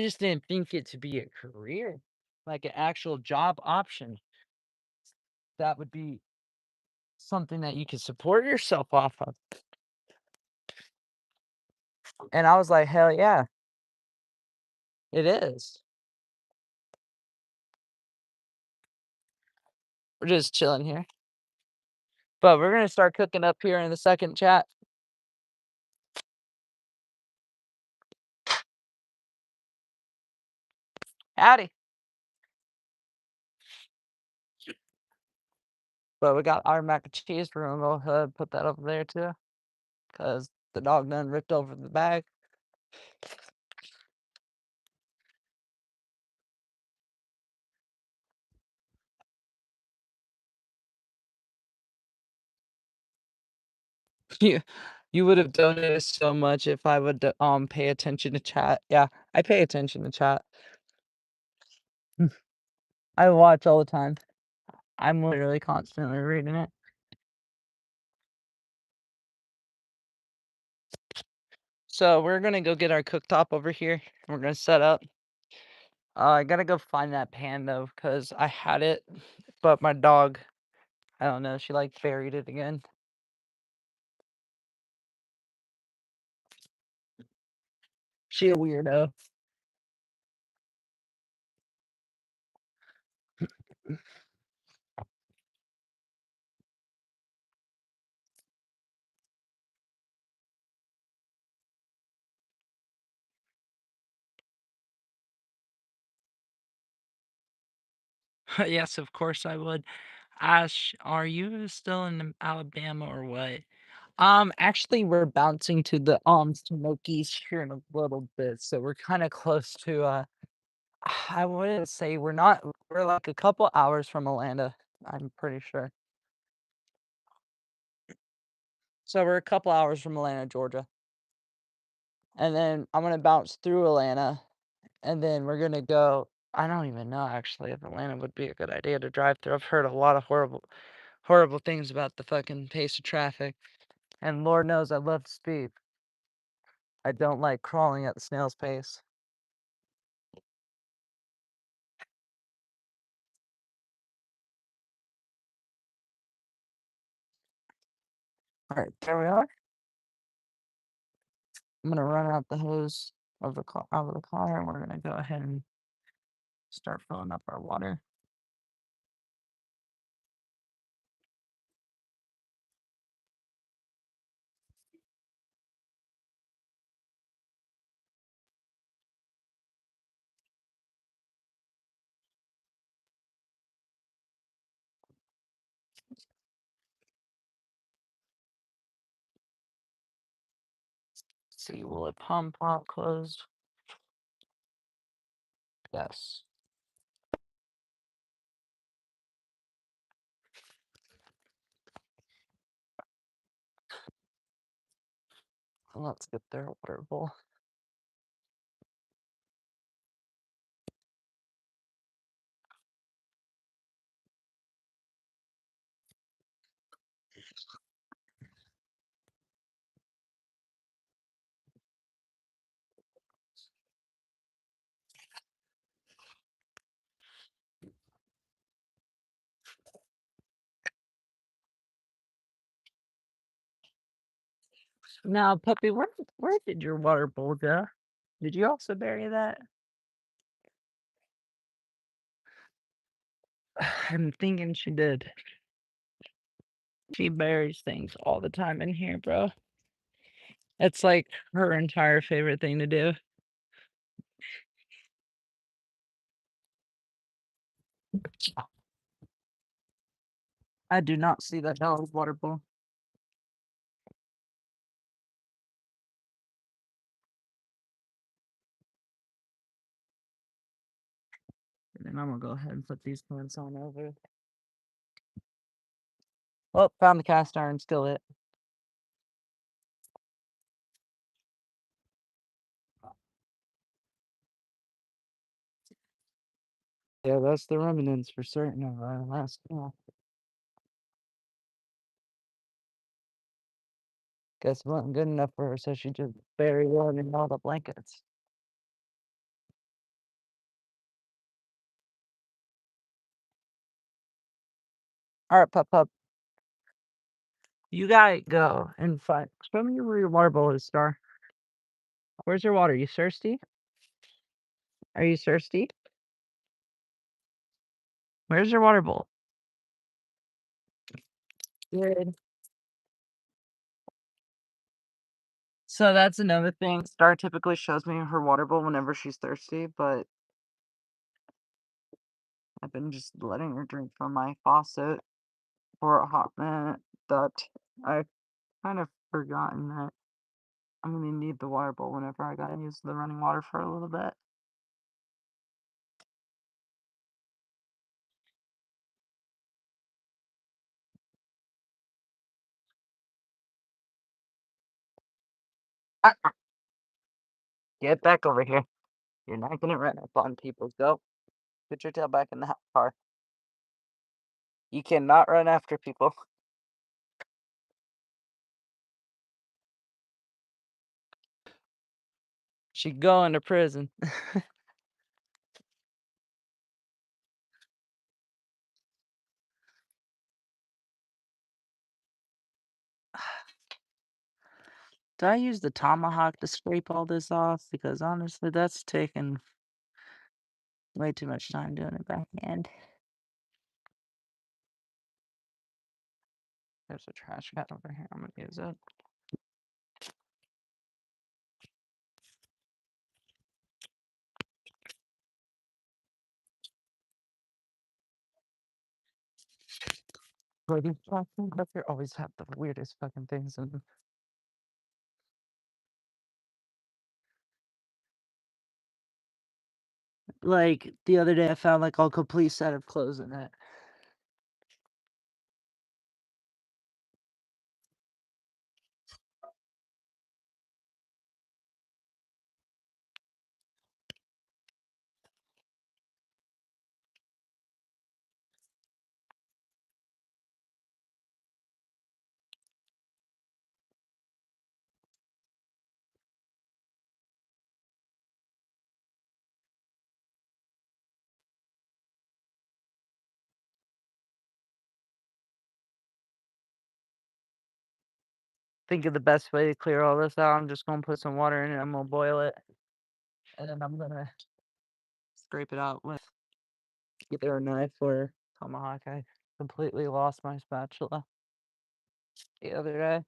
[SPEAKER 1] just didn't think it to be a career, like an actual job option that would be something that you could support yourself off of." And I was like, "Hell yeah, it is." We're just chilling here. But we're gonna start cooking up here in the second chat. Howdy. But we got our mac and cheese. We're gonna go ahead and put that over there too, cause the dog done ripped over the bag. You you would have donated so much if I would pay attention to chat. Yeah, I pay attention to chat. I watch all the time. I'm literally constantly reading it. So we're gonna go get our cooktop over here. We're gonna set up. I gotta go find that pan though, cause I had it, but my dog, I don't know, she like buried it again. She a weirdo. Yes, of course I would. Ash, are you still in Alabama or what? Actually, we're bouncing to the Smokies here in a little bit, so we're kind of close to. I wouldn't say we're not. We're like a couple hours from Atlanta. I'm pretty sure. So we're a couple hours from Atlanta, Georgia, and then I'm gonna bounce through Atlanta, and then we're gonna go. I don't even know actually if Atlanta would be a good idea to drive through. I've heard a lot of horrible things about the fucking pace of traffic, and Lord knows I love speed. I don't like crawling at the snail's pace. All right, there we are. I'm gonna run out the hose of the car out of the car, and we're gonna go ahead and start filling up our water. See, will it pump while closed? Yes. Let's get their water bowl. Now, puppy, where did your water bowl go? Did you also bury that? I'm thinking she did. She buries things all the time in here, bro. It's like her entire favorite thing to do. I do not see that dog's water bowl. And then I'm gonna go ahead and put these plants on over. Oh, found the cast iron skillet. Yeah, that's the remnants for certain of our last meal. Guess it wasn't good enough for her, so she just buried one in all the blankets. All right, pup. You gotta go and find. Show me where your water bowl is, Star. Where's your water? You thirsty? Are you thirsty? Where's your water bowl? Good. So that's another thing. Star typically shows me her water bowl whenever she's thirsty, but I've been just letting her drink from my faucet for a hot minute. That I've kind of forgotten that I'm gonna need the water bowl whenever I gotta use the running water for a little bit. Ah, get back over here. You're not gonna run up on people. Go. Put your tail back in the car. You cannot run after people. She's going to prison. Do I use the tomahawk to scrape all this off? Because honestly, that's taking way too much time doing it by hand. There's a trash can over here. I'm gonna use it. Bro, these platforms up here always have the weirdest fucking things in them. Like the other day, I found like a complete set of clothes in it. Think of the best way to clear all this out. I'm just gonna put some water in it. I'm gonna boil it, and then I'm gonna scrape it out with either a knife or tomahawk. I completely lost my spatula the other day.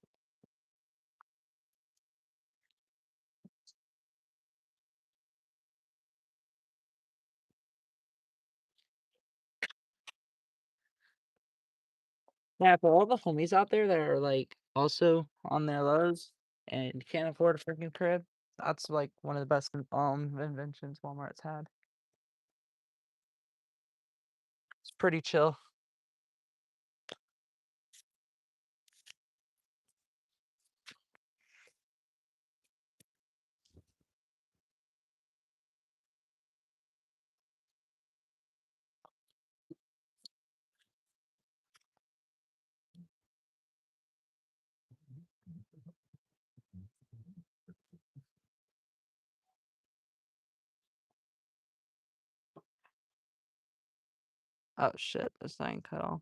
[SPEAKER 1] Yeah, for all the homies out there that are like also on their lows and can't afford a freaking crib, that's like one of the best inventions Walmart's had. It's pretty chill. Oh shit, this thing cut off.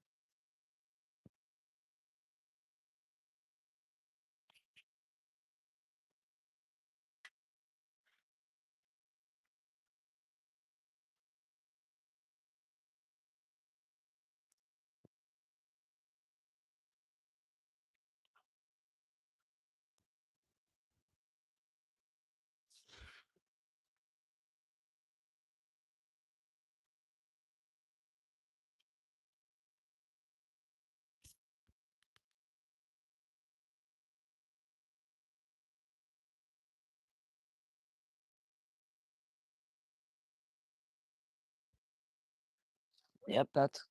[SPEAKER 1] Yep,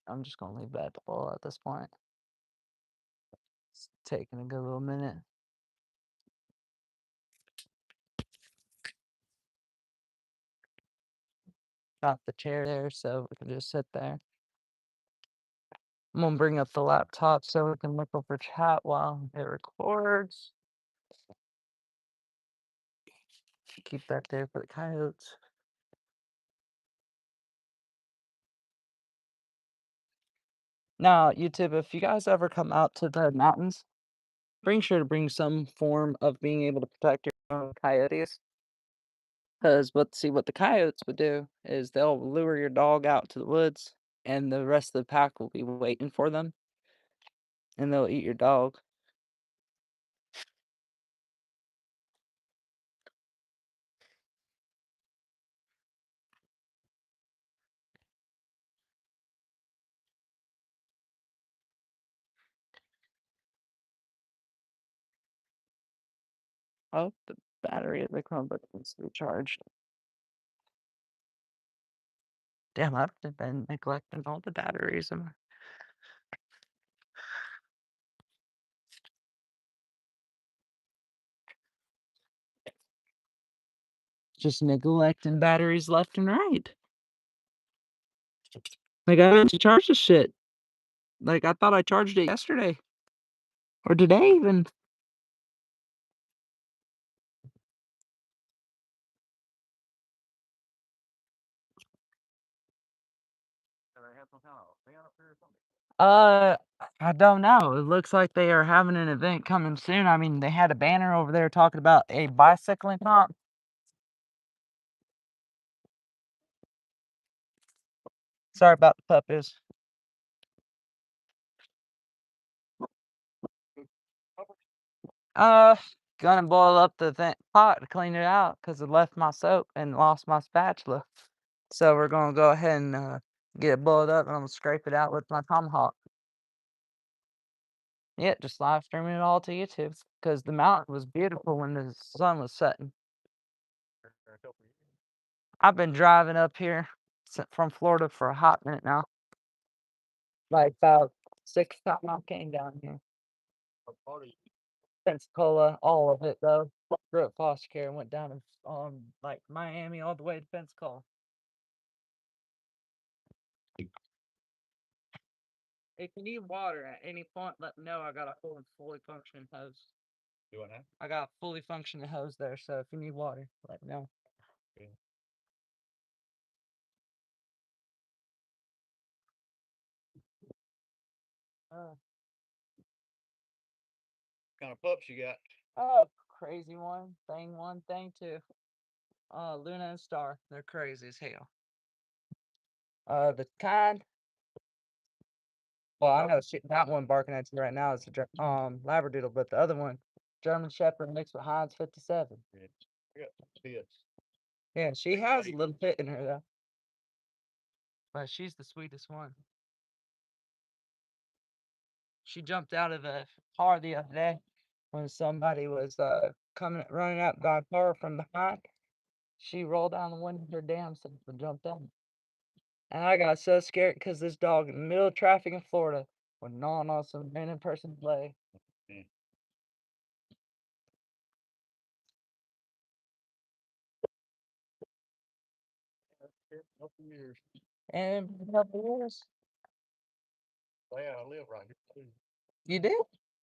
[SPEAKER 1] I'm just gonna leave that full at this point. It's taking a good little minute. Got the chair there so we can just sit there. I'm gonna bring up the laptop so we can look over chat while it records. Keep that there for the coyotes. Now, YouTube, if you guys ever come out to the mountains, bring sure to bring some form of being able to protect your own coyotes. Because what the coyotes would do is they'll lure your dog out to the woods, and the rest of the pack will be waiting for them, and they'll eat your dog. Oh, the battery of the Chromebook needs to be charged. Damn, I've been neglecting all the batteries. Just neglecting batteries left and right. Like, I meant to charge this shit. Like, I thought I charged it yesterday. Or today even. Uh, I don't know. It looks like they are having an event coming soon. I mean, they had a banner over there talking about a bicycling comp. Sorry about the puppies. Uh, gonna boil up the pot to clean it out because I left my soap and lost my spatula. So we're gonna go ahead and get it boiled up, and I'm gonna scrape it out with my tomahawk. Yeah, just live streaming it all to YouTube because the mountain was beautiful when the sun was setting. I've been driving up here from Florida for a hot minute now. Like about 6 times I came down here. Pensacola, all of it though. Grew up foster care and went down to like Miami all the way to Pensacola. If you need water at any point, let me know. I got a fully functioning hose. Do what now? I got a fully functioning hose there, so if you need water, let me know. Okay. Uh,
[SPEAKER 2] Kind of pups you got?
[SPEAKER 1] oh, crazy one, thing two. Luna and Star, they're crazy as hell. The kind. Well, I know that one barking at you right now is a Labradoodle, but the other one, German Shepherd mixed with Heinz 57.
[SPEAKER 2] Yeah. I got pits.
[SPEAKER 1] Yeah, she has a little pit in her though, but she's the sweetest one. She jumped out of a car the other day when somebody was coming running up by her from behind. She rolled down the window of her damn self and jumped out. And I got so scared because this dog in the middle of traffic in Florida was gnawing on some random person's leg.
[SPEAKER 2] Yeah. Years.
[SPEAKER 1] And a couple years.
[SPEAKER 2] Oh, yeah, I live right here too.
[SPEAKER 1] You did?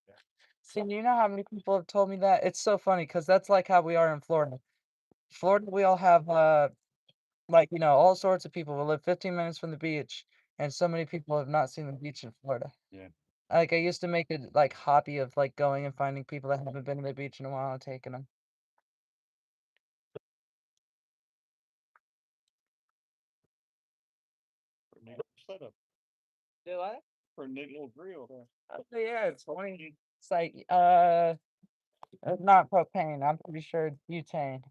[SPEAKER 2] Yeah.
[SPEAKER 1] See, you know how many people have told me that? It's so funny because that's like how we are in Florida. Florida, we all have like, all sorts of people who live 15 minutes from the beach, and so many people have not seen the beach in Florida.
[SPEAKER 2] Yeah.
[SPEAKER 1] Like, I used to make a like hobby of like going and finding people that haven't been to the beach in a while and taking them.
[SPEAKER 2] Neat setup
[SPEAKER 1] Do I?
[SPEAKER 2] for a neat little grill there.
[SPEAKER 1] Oh, yeah, it's funny. It's like it's not propane. I'm pretty sure it's butane.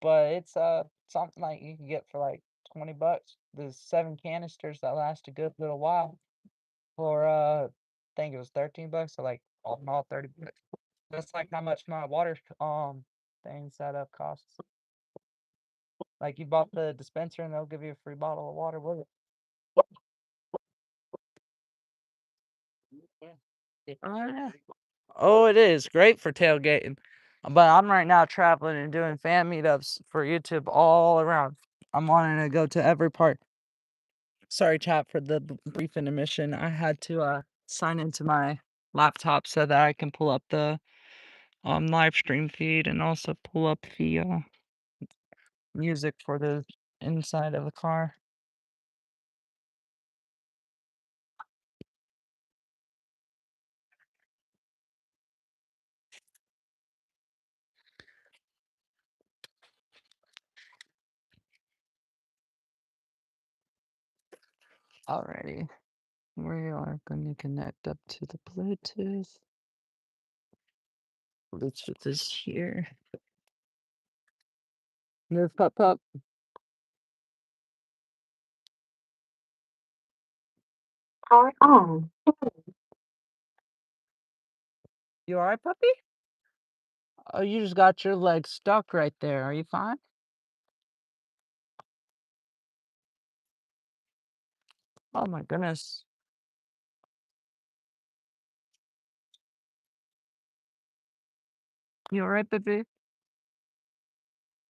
[SPEAKER 1] But it's something like you can get for like $20. There's 7 canisters that last a good little while. For I think it was $13, so like all in all $30. That's like how much my water thing setup costs. Like you bought the dispenser and they'll give you a free bottle of water with it. Yeah. Oh, it is great for tailgating. But I'm right now traveling and doing fan meetups for YouTube all around. I'm wanting to go to every part. Sorry, chat, for the brief intermission. I had to sign into my laptop so that I can pull up the live stream feed and also pull up the music for the inside of the car. Alrighty. We are going to connect up to the Bluetooth. Bluetooth is here. Move, pup, pup.
[SPEAKER 3] Power on.
[SPEAKER 1] You alright, puppy? Oh, you just got your leg stuck right there. Are you fine? Oh my goodness. You alright, baby?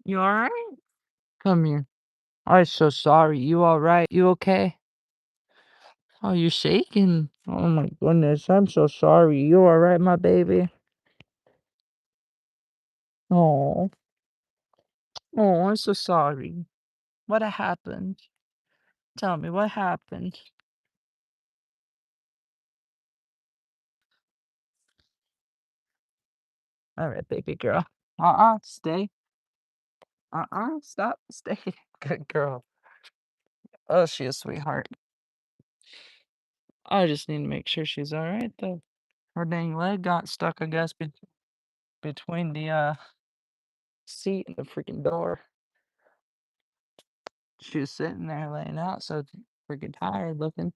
[SPEAKER 1] You alright? Come here. I'm so sorry. You alright? You okay? Oh, you're shaking. Oh my goodness. I'm so sorry. You alright, my baby? Oh. Oh, I'm so sorry. What happened? Tell me what happened. Alright, baby girl. Stay. Stop. Stay. Good girl. Oh, she a sweetheart. I just need to make sure she's alright though. Her dang leg got stuck, I guess, between the seat and the freaking door. She was sitting there laying out, so freaking tired looking.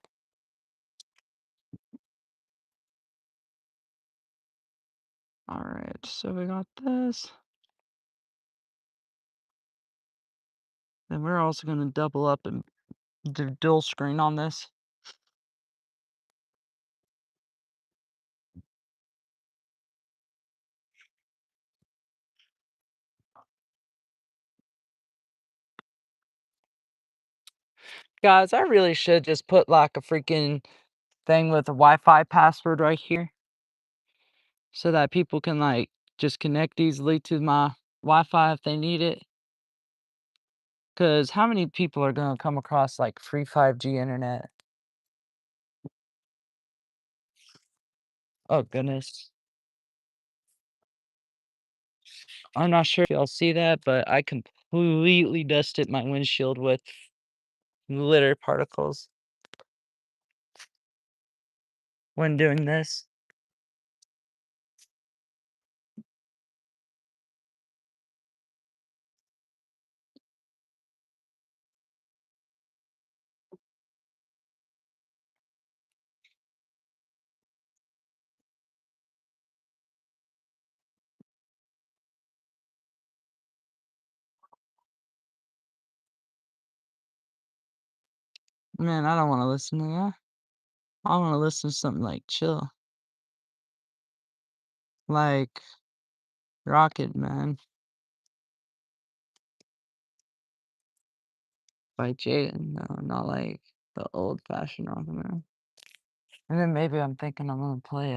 [SPEAKER 1] Alright, so we got this. Then we're also gonna double up and do dual screen on this. Guys, I really should just put like a freaking thing with a Wi-Fi password right here, so that people can like just connect easily to my Wi-Fi if they need it. Cause how many people are gonna come across like free 5G internet? Oh goodness. I'm not sure if y'all see that, but I completely dusted my windshield with litter particles when doing this. Man, I don't want to listen to that. I want to listen to something like chill, like Rocket Man by Jaden. No, not like the old-fashioned Rocket Man. And then maybe I'm thinking I'm gonna play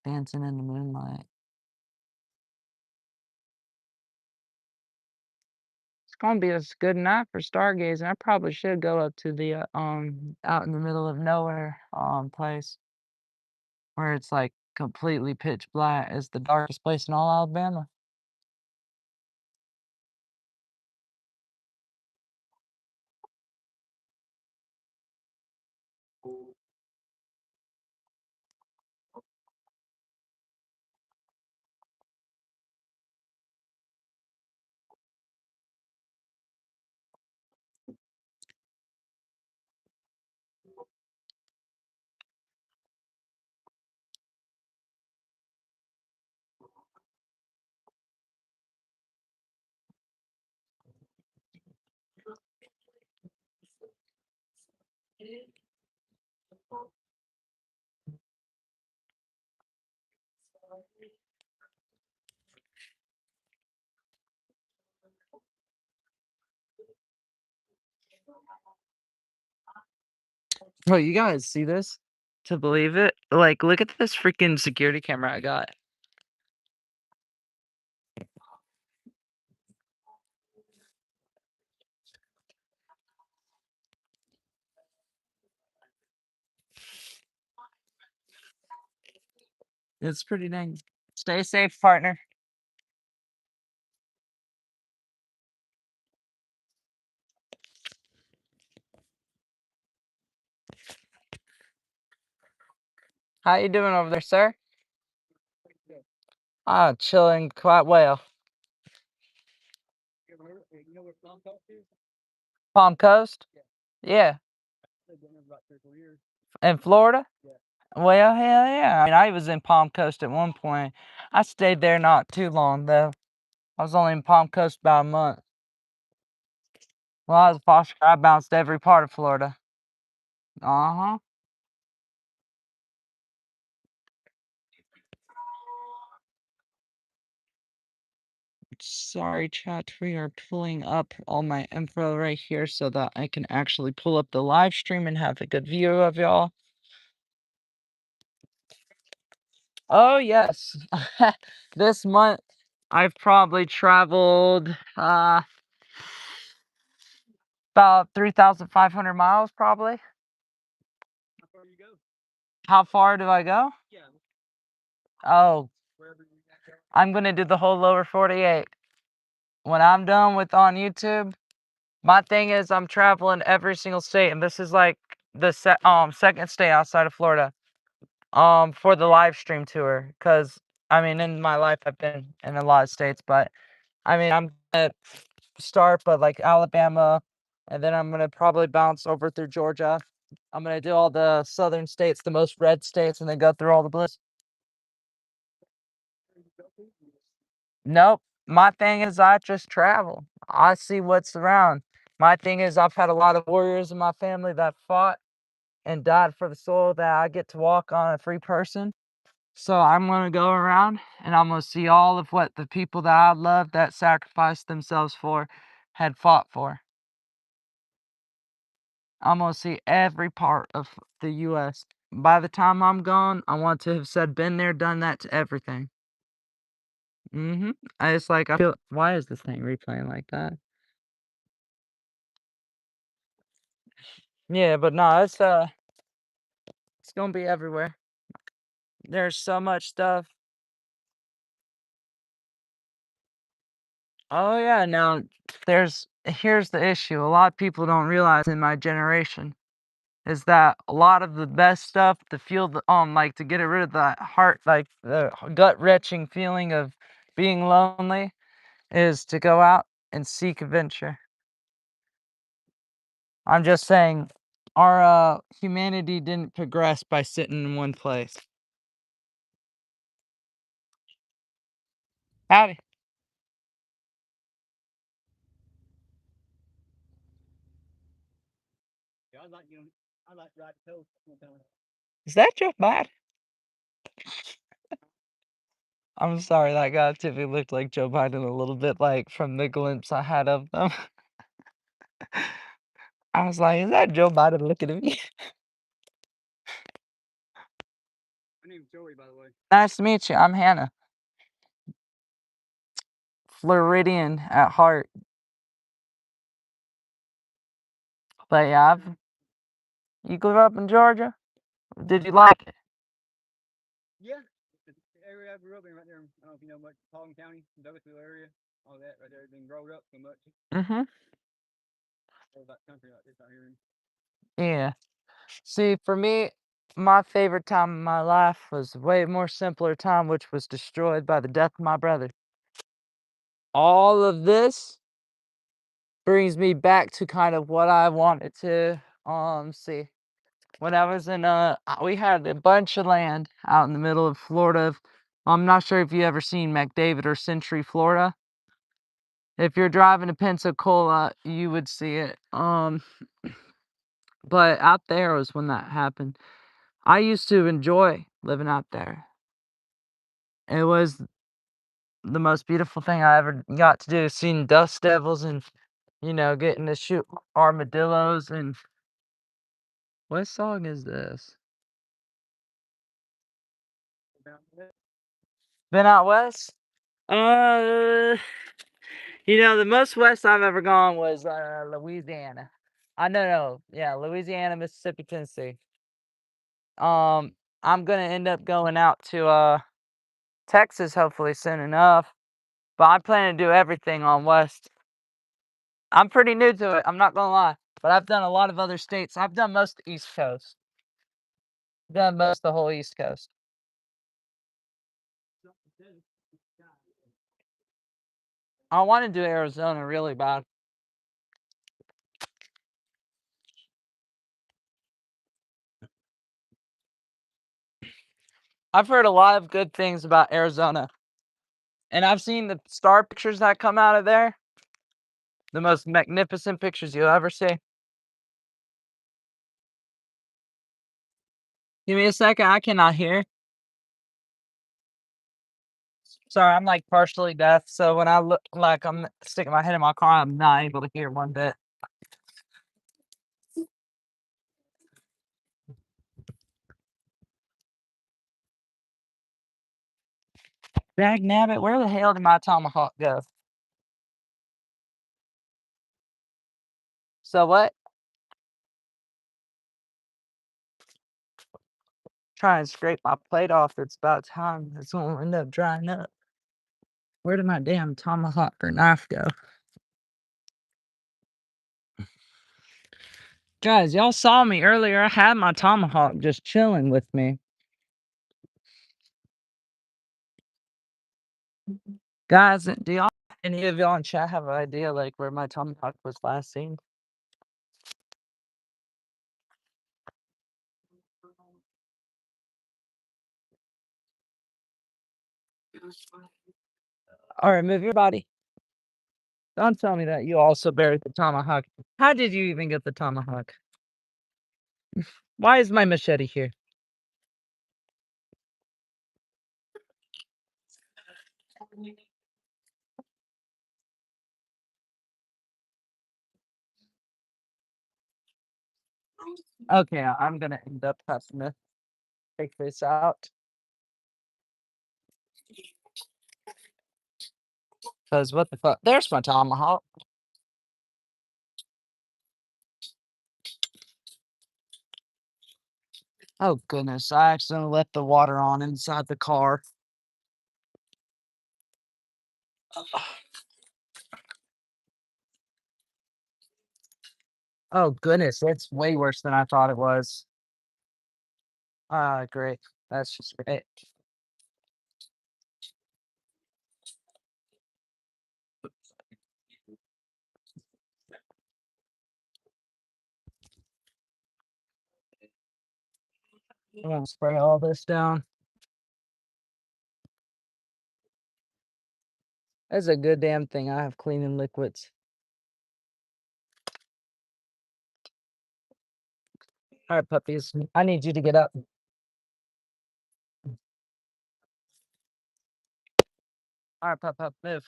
[SPEAKER 1] Dancing in the Moonlight. It's gonna be a good night for stargazing. I probably should go up to the out in the middle of nowhere place where it's like completely pitch black. It's the darkest place in all Alabama. Bro, you guys see this? To believe it? Like, look at this freaking security camera I got. It's pretty dang. Stay safe, partner. How you doing over there, sir? Ah, chilling quite well.
[SPEAKER 2] You know where Palm Coast is?
[SPEAKER 1] Palm Coast? Yeah.
[SPEAKER 2] I've been there about 3 or 4 years.
[SPEAKER 1] In Florida?
[SPEAKER 2] Yeah.
[SPEAKER 1] Well, hell yeah. I mean, I was in Palm Coast at one point. I stayed there not too long, though. I was only in Palm Coast about a month. Well, I was a foster care. I bounced every part of Florida. Uh-huh. Sorry, chat. We are pulling up all my info right here so that I can actually pull up the live stream and have a good view of y'all. Oh, yes. This month, I've probably traveled about 3,500 miles, probably.
[SPEAKER 2] How far you go?
[SPEAKER 1] How far do I go?
[SPEAKER 2] Yeah.
[SPEAKER 1] Oh,
[SPEAKER 2] Wherever you got there.
[SPEAKER 1] I'm going to do the whole lower 48. When I'm done with on YouTube, my thing is I'm traveling every single state, and this is like the second state outside of Florida for the live stream tour. Because, I mean, in my life, I've been in a lot of states, but I mean, I'm going to start but like Alabama, and then I'm going to probably bounce over through Georgia. I'm going to do all the southern states, the most red states, and then go through all the blues. Nope. My thing is I just travel. I see what's around. My thing is I've had a lot of warriors in my family that fought and died for the soul that I get to walk on a free person. So I'm going to go around and I'm going to see all of what the people that I love that sacrificed themselves for had fought for. I'm going to see every part of the US. By the time I'm gone, I want to have said been there, done that to everything. It's like I feel, why is this thing replaying like that? Yeah, but no, it's gonna be everywhere. There's so much stuff. Oh yeah, now here's the issue. A lot of people don't realize in my generation is that a lot of the best stuff to feel the like to get rid of the heart, like the gut wrenching feeling of being lonely, is to go out and seek adventure. I'm just saying our humanity didn't progress by sitting in one place. Howdy.
[SPEAKER 2] Yeah, I like riding coast sometimes.
[SPEAKER 1] Is that Joe Biden? I'm sorry, that guy typically looked like Joe Biden a little bit, like, from the glimpse I had of them. I was like, "Is that Joe Biden looking at me?"
[SPEAKER 2] My name's Joey, by the way.
[SPEAKER 1] Nice to meet you. I'm Hannah. Floridian at heart. But yeah, you grew up in Georgia? Did you like it?
[SPEAKER 2] Yeah. The area I grew up in right there. I don't know if you know much. Paulding County, Douglasville area, all that right there. Been growed up so much.
[SPEAKER 1] Mm-hmm.
[SPEAKER 2] All that country like this out here.
[SPEAKER 1] Yeah. See, for me, my favorite time in my life was a way more simpler time, which was destroyed by the death of my brother. All of this brings me back to kind of what I wanted to see. When I was in we had a bunch of land out in the middle of Florida. I'm not sure if you ever seen McDavid or Century, Florida. If you're driving to Pensacola, you would see it. But out there was when that happened. I used to enjoy living out there. It was the most beautiful thing I ever got to do, seeing dust devils and, getting to shoot armadillos and What song is this? Been out west? The most west I've ever gone was Louisiana. No, yeah, Louisiana, Mississippi, Tennessee. I'm gonna end up going out to Texas hopefully soon enough, but I'm planning to do everything on west. I'm pretty new to it, I'm not gonna lie, but I've done a lot of other states. I've done most of the East Coast. Done most of the whole East Coast. I want to do Arizona really bad. I've heard a lot of good things about Arizona. And I've seen the star pictures that come out of there. The most magnificent pictures you'll ever see. Give me a second, I cannot hear. Sorry, I'm like partially deaf, so when I look like I'm sticking my head in my car, I'm not able to hear one bit. Dag nabbit, where the hell did my tomahawk go? So what? Try and scrape my plate off. It's about time. It's gonna end up drying up. Where did my damn tomahawk or knife go? Guys, y'all saw me earlier. I had my tomahawk just chilling with me. Guys, do y'all, any of y'all in chat have an idea like where my tomahawk was last seen? All right, move your body. Don't tell me that you also buried the tomahawk. How did you even get the tomahawk? Why is my machete here? Okay, I'm gonna end up having to take this out. Cause what the fuck? There's my tomahawk. Oh goodness, I accidentally left the water on inside the car. Oh goodness, it's way worse than I thought it was. Ah, great. That's just great. I'm gonna spray all this down. That's a good damn thing I have cleaning liquids. All right, puppies. I need you to get up. All right, pup, move.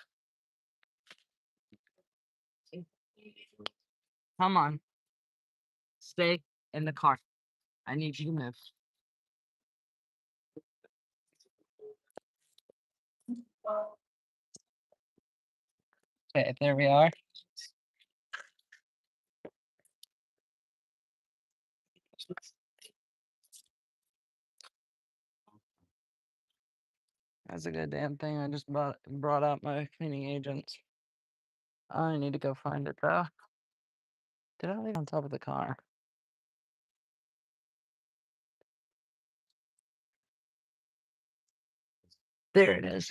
[SPEAKER 1] Come on. Stay in the car. I need you to move. Okay, there we are. That's a good damn thing. I just brought out my cleaning agents. I need to go find it though. Did I leave it on top of the car? There it is.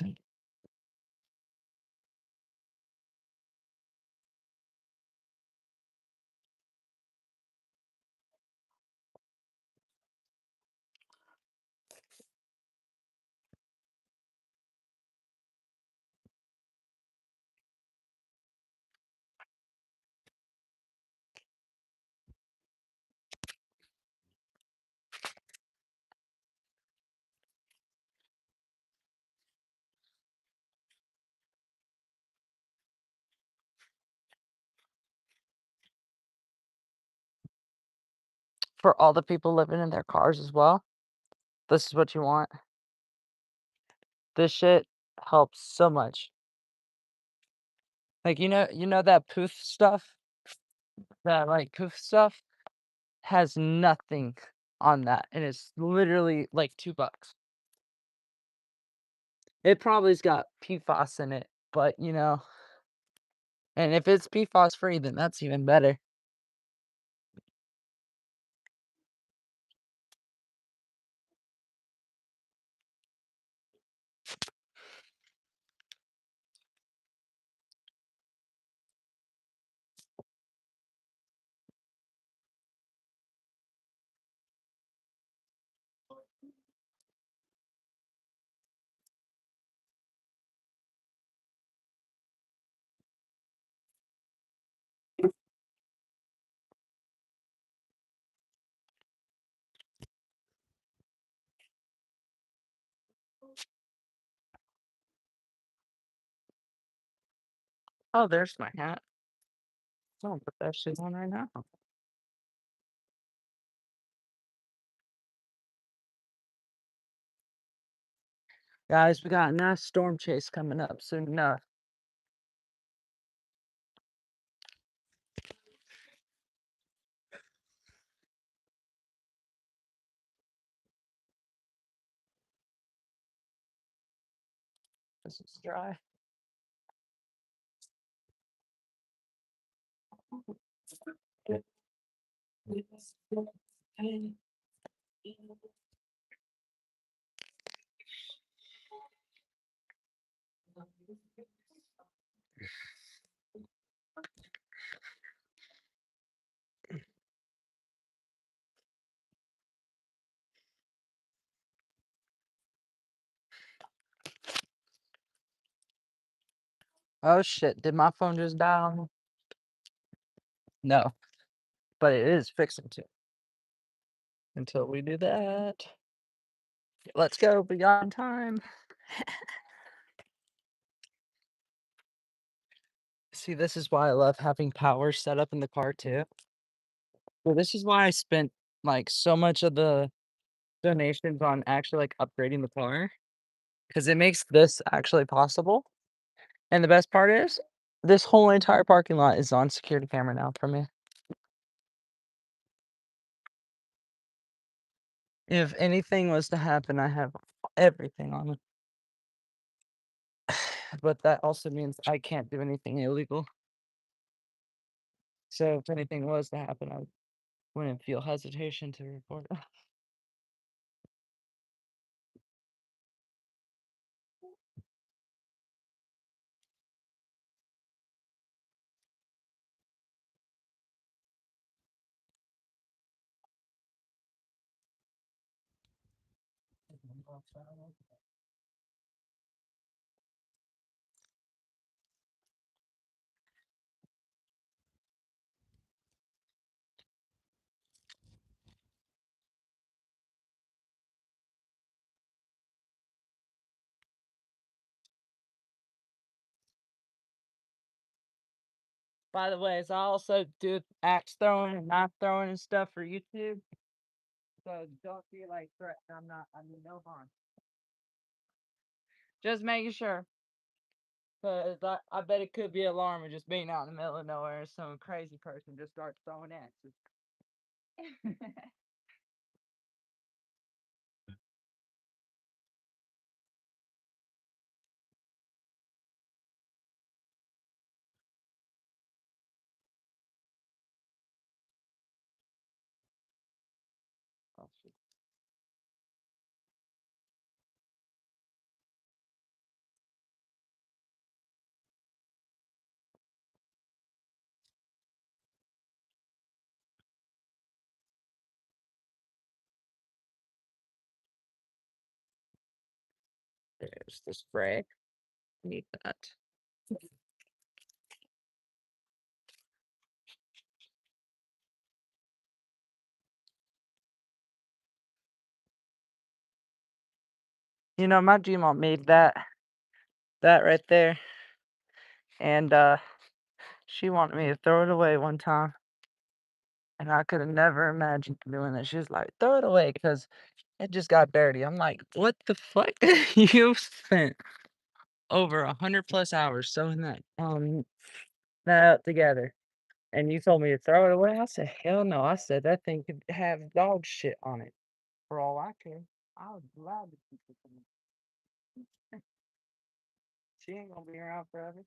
[SPEAKER 1] for all the people living in their cars as well. This is what you want. This shit helps so much. Like you know that poof stuff? That like poof stuff has nothing on that and it's literally like $2. It probably's got PFAS in it, but you know, and if it's PFAS free, then that's even better. Oh, there's my hat. I'm gonna put that shit on right now. Guys, we got a nice storm chase coming up soon enough. This is dry. Oh shit, did my phone just die on me? No, but it is fixing to. Until we do that. Let's go beyond time. See, this is why I love having power set up in the car too. Well, this is why I spent like so much of the donations on actually like upgrading the car because it makes this actually possible. And the best part is this whole entire parking lot is on security camera now for me. If anything was to happen, I have everything on it. But that also means I can't do anything illegal. So if anything was to happen, I wouldn't feel hesitation to report it. By the way, I also do axe throwing and knife throwing and stuff for YouTube. So don't feel like threatened. I mean, no harm. Just making sure. Cause I bet it could be alarming just being out in the middle of nowhere and some crazy person just starts throwing axes. Oh, shit. There's the spray. Need that. You know, my Gmom made that right there. And she wanted me to throw it away one time. And I could have never imagined doing that. She was like, throw it away because it just got dirty. I'm like, what the fuck? You spent over 100+ hours sewing that out together. And you told me to throw it away. I said, hell no. I said that thing could have dog shit on it. For all I care. I was glad to keep it. She ain't gonna be around forever.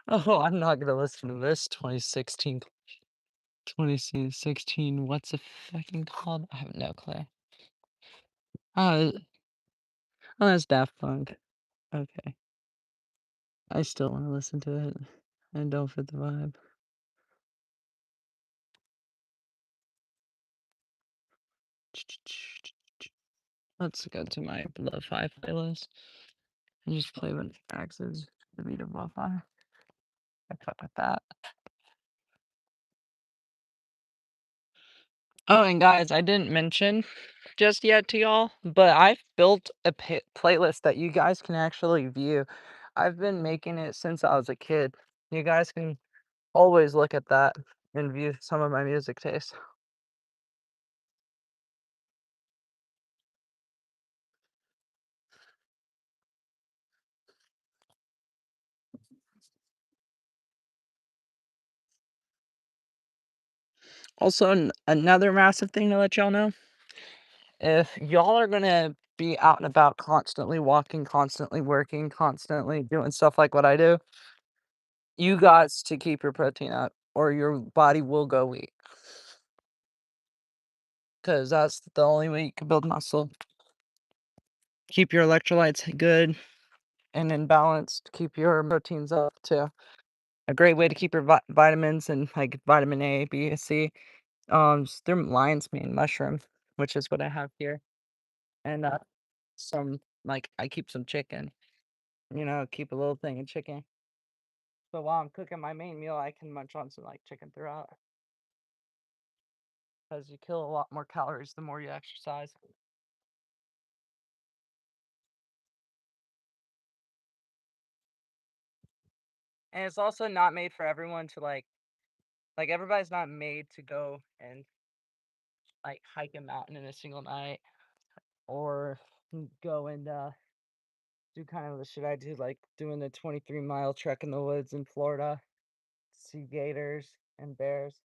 [SPEAKER 1] Oh, I'm not gonna listen to this 2016. What's it fucking called? I have no clue. Oh, oh, that's Daft Punk. Okay. I still want to listen to it. I don't fit the vibe. Let's go to my lo-fi playlist and just play what Axe's the beat of lo-fi. I fuck with that. Oh, and guys, I didn't mention just yet to y'all, but I've built a playlist that you guys can actually view. I've been making it since I was a kid. You guys can always look at that and view some of my music tastes. Also, another massive thing to let y'all know, if y'all are gonna be out and about constantly walking, constantly working, constantly doing stuff like what I do, you got to keep your protein up or your body will go weak. Because that's the only way you can build muscle. Keep your electrolytes good and in balance. Keep your proteins up too. A great way to keep your vitamins and like vitamin A, B, C. They're lion's mane mushroom, which is what I have here, and some like I keep some chicken. Keep a little thing of chicken. So while I'm cooking my main meal, I can munch on some like chicken throughout. Because you kill a lot more calories the more you exercise. And it's also not made for everyone to like everybody's not made to go and like hike a mountain in a single night or go and do kind of the shit I do, like doing the 23-mile trek in the woods in Florida, see gators and bears.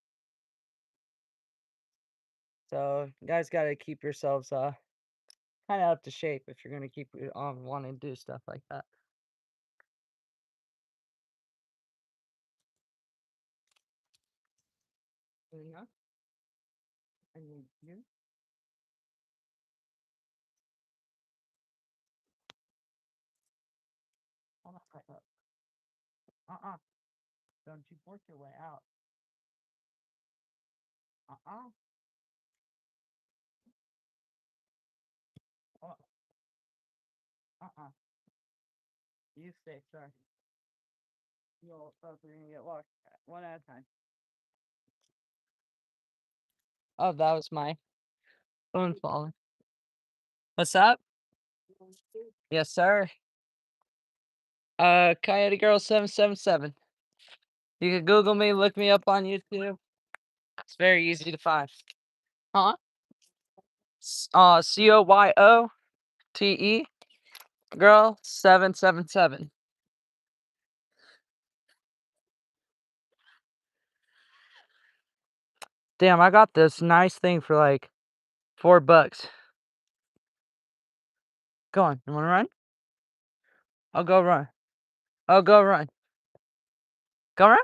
[SPEAKER 1] So you guys got to keep yourselves kind of up to shape if you're gonna keep wanting to do stuff like that. Yeah. And you? Hold on, right up. Don't you force your way out. Hold on. You stay, sir. You'll both are gonna get washed one at a time. Oh, that was my phone falling. What's up? Yes, sir. Coyote Girl 777. You can Google me, look me up on YouTube. It's very easy to find. Huh? COYOTE Girl 777. Damn, I got this nice thing for like $4. Go on, you wanna run? I'll go run. Go run.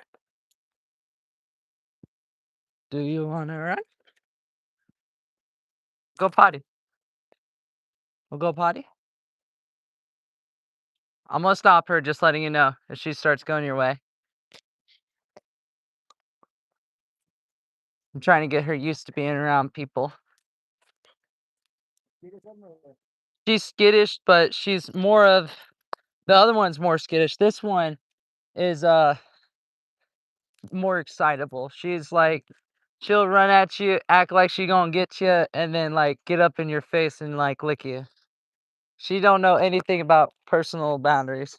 [SPEAKER 1] Do you want to run? Go potty. We'll go potty. I'm gonna stop her, just letting you know if she starts going your way. I'm trying to get her used to being around people. She's skittish, but she's more of the other one's more skittish. This one is more excitable. She's like she'll run at you, act like she gonna get you, and then like get up in your face and like lick you. She don't know anything about personal boundaries.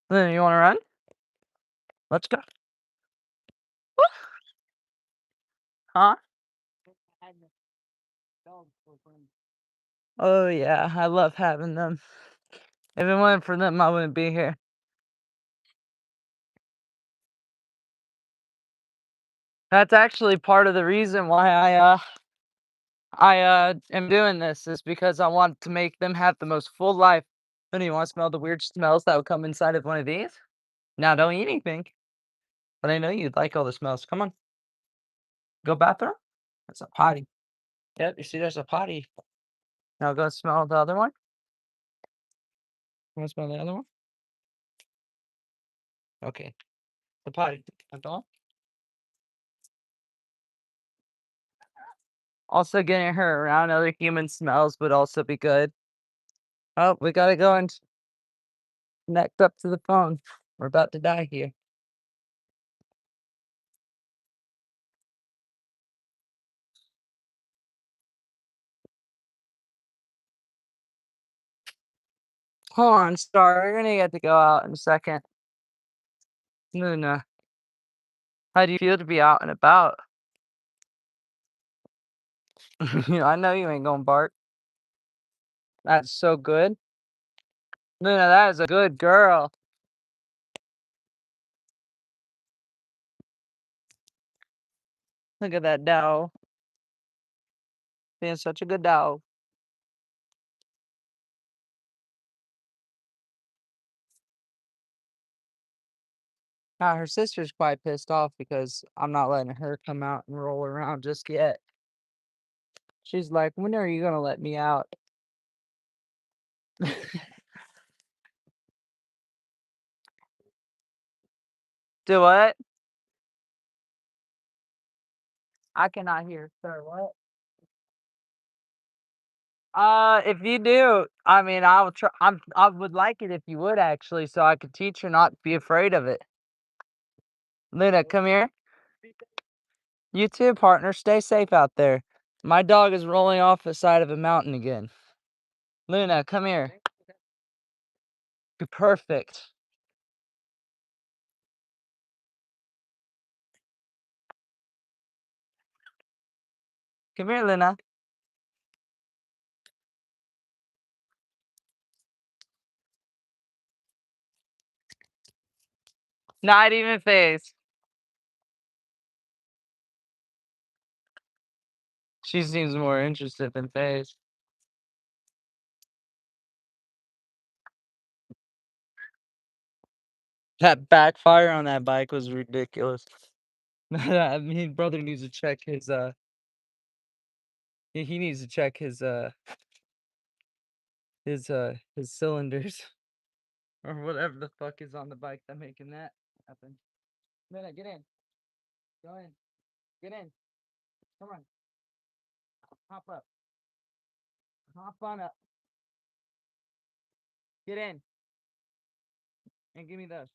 [SPEAKER 1] Then you want to run? Let's go. Woo! Huh? Oh yeah, I love having them. If it wasn't for them, I wouldn't be here. That's actually part of the reason why I am doing this is because I want to make them have the most full life. Don't you want to smell the weird smells that would come inside of one of these? Now don't eat anything, but I know you'd like all the smells. Come on, go bathroom. That's a potty. Yep, you see, there's a potty. Now go smell the other one. Want to smell the other one? Okay, the potty. That's all. Also, getting her around other human smells would also be good. Oh, we gotta go and connect up to the phone. We're about to die here. Hold on, Star. We're gonna get to go out in a second. Luna, how do you feel to be out and about? I know you ain't gonna bark. That's so good. Luna, that is a good girl. Look at that dog. Being such a good dog. Now, her sister's quite pissed off because I'm not letting her come out and roll around just yet. She's like, when are you gonna let me out? Do what? I cannot hear, sir. What? If you do, I mean, I will try. I would like it if you would actually, so I could teach her not to be afraid of it. Luna, come here. You too, partner. Stay safe out there. My dog is rolling off the side of a mountain again. Luna, come here. You're perfect. Come here, Luna. Not even phased. She seems more interested than phased. That backfire on that bike was ridiculous. I mean, brother needs to check his he needs to check his cylinders or whatever the fuck is on the bike that making that happen. Luna, get in. Go in. Get in. Come on. Hop up. Hop on up. Get in. And give me those.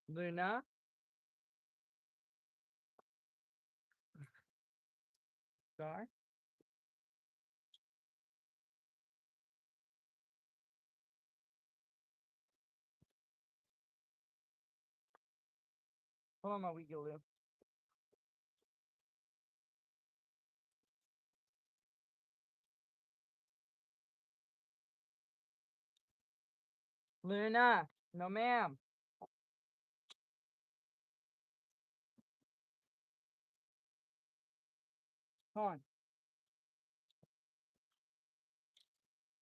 [SPEAKER 1] Luna. Star. Hold on my wee Lou. Luna. No ma'am. Come on.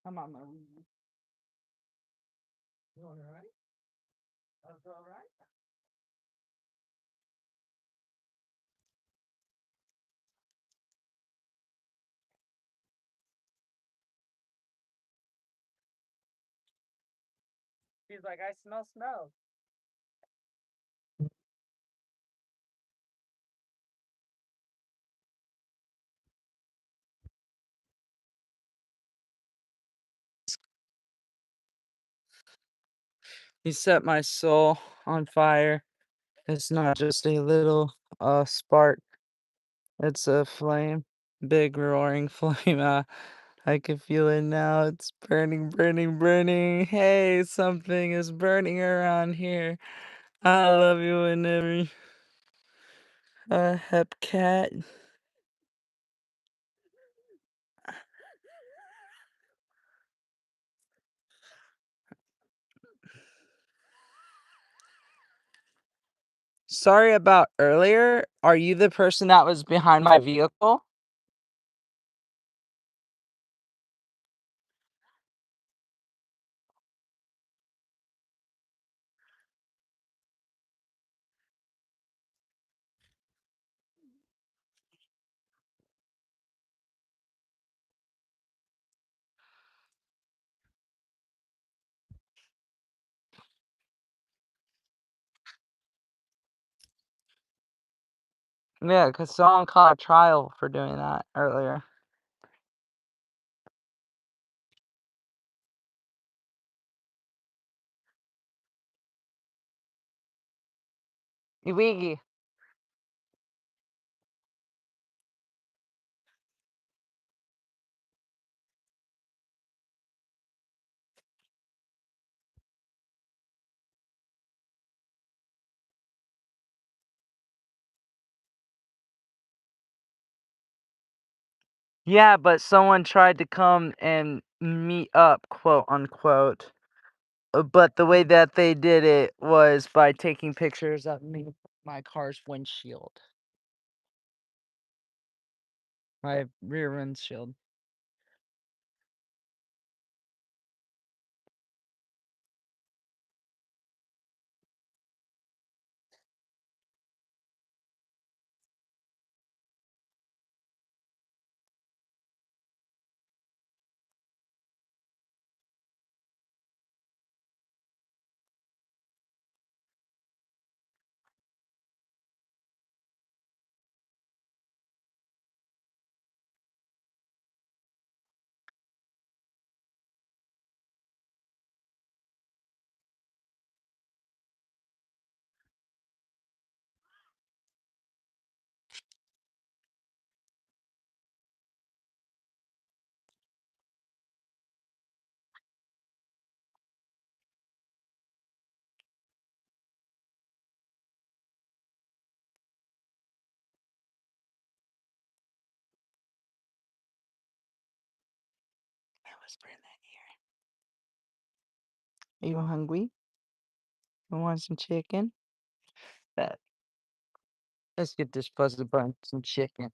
[SPEAKER 1] I'm on my weed. You all right? That's all right. He's like, I smell smoke. He set my soul on fire. It's not just a little spark. It's a flame. Big roaring flame. I can feel it now. It's burning, burning, burning. Hey, something is burning around here. I love you and every hep cat. Sorry about earlier. Are you the person that was behind my vehicle? Yeah, because someone caught a trial for doing that earlier. Iwigi. Yeah, but someone tried to come and meet up, quote unquote. But the way that they did it was by taking pictures of me, my car's windshield, my rear windshield. I whisper in that ear. Are you hungry? You want some chicken? Bet. Let's get this fuzzy bun some chicken.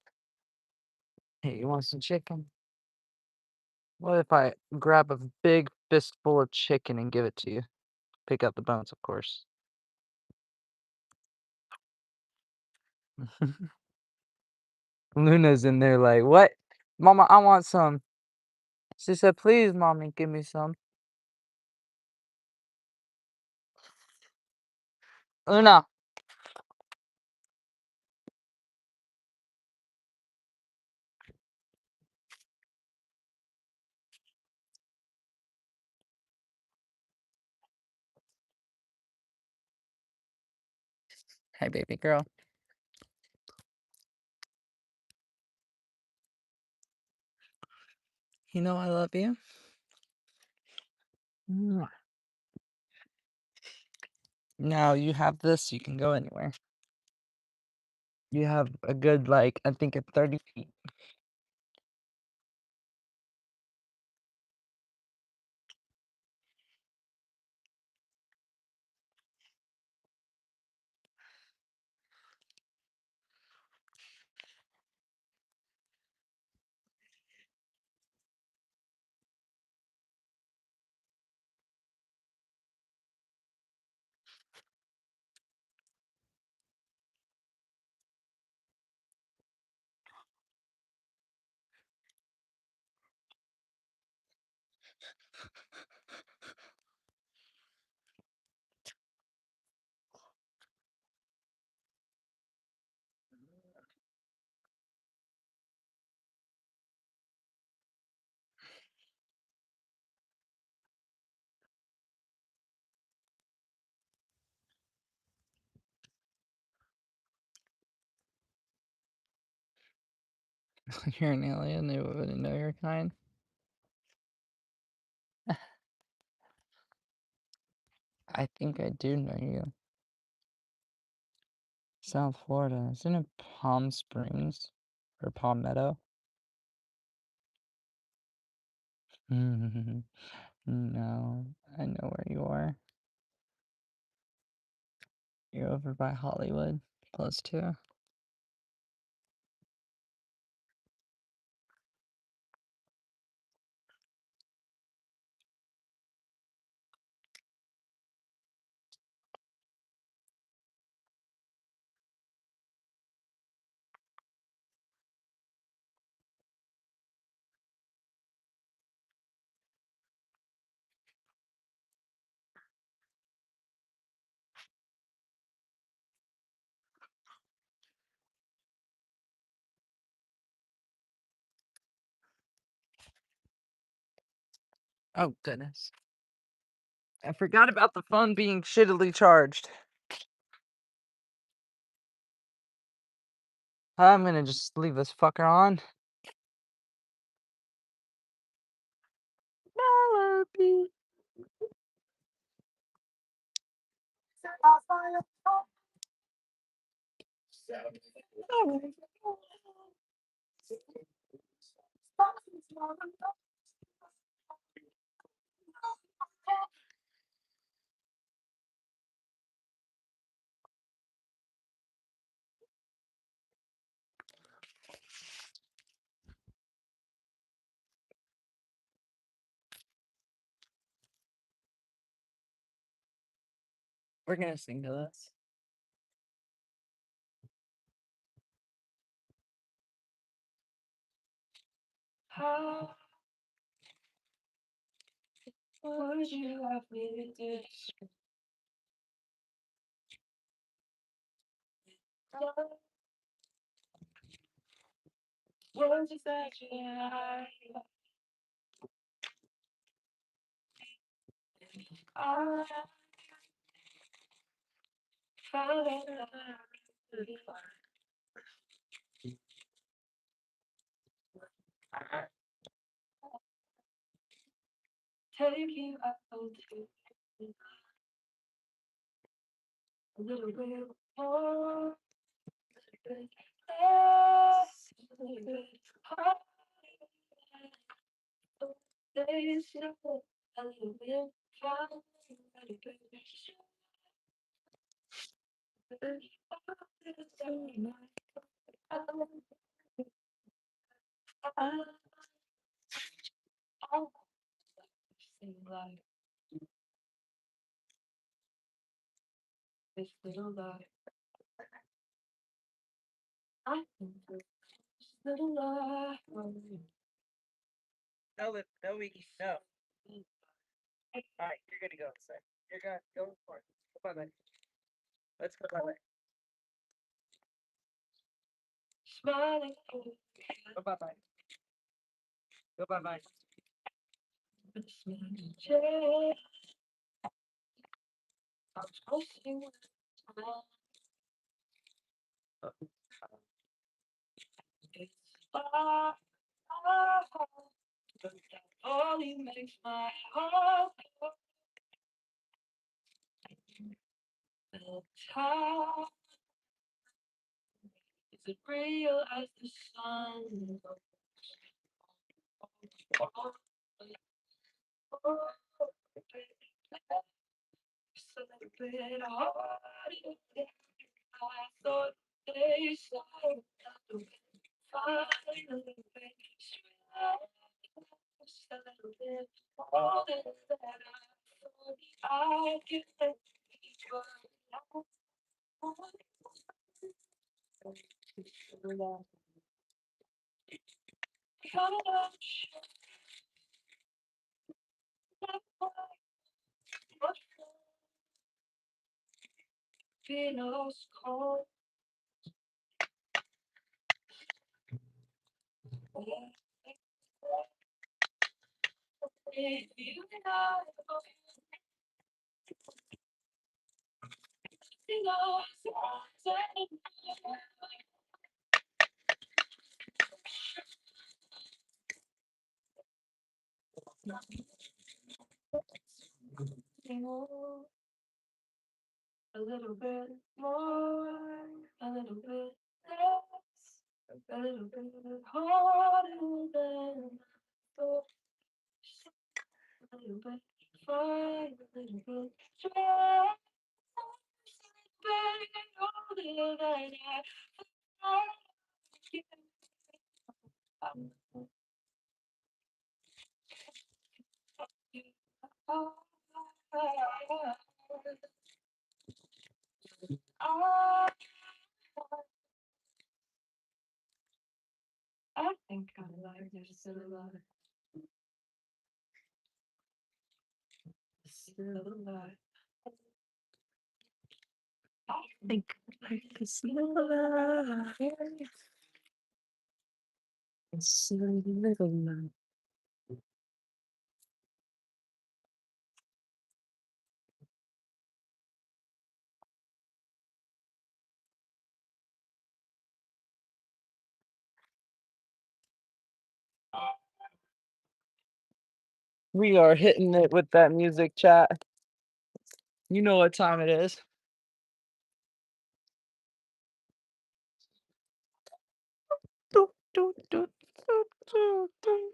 [SPEAKER 1] Hey, you want some chicken? What if I grab a big fistful of chicken and give it to you? Pick out the bones, of course. Luna's in there like, what? Mama, I want some. She said, please, mommy, give me some. Luna. Hey, baby girl. You know I love you. Mwah. Now you have this, you can go anywhere. You have a good, like, I think it's 30 feet.
[SPEAKER 4] You're an alien, they wouldn't know your kind. I think I do know you. South Florida, isn't it Palm Springs? Or Palmetto? No, I know where you are. You're over by Hollywood, +2. Oh, goodness. I forgot about the phone being shittily charged. I'm gonna just leave this fucker on. Melody. We're gonna sing to this. How would you have me to do? Words is actually I found take you up to a little bit more. Less, a little bit harder. Days you a little bit fun, a little bit sing like this little life. I think this little life. No, no, Wiki, no. Alright, you're gonna go inside. You're gonna go for it. Go bye bye. Let's go bye bye. Smiling. Go bye bye. Go bye bye. I'm supposed to only makes my heart the time. Is it real as the sun? It's a little bit harder. I thought they said finally just a little bit more than that. I thought I could let
[SPEAKER 3] A little bit more, a little bit less, a little bit harder than thought. A little bit fine, a little bit strong, a little bit older than I I think I like there's still a lot. Still alive. I think like it's still alive. It's still alive. We are hitting it with that music, chat. You know what time it is. Do, do, do, do, do, do.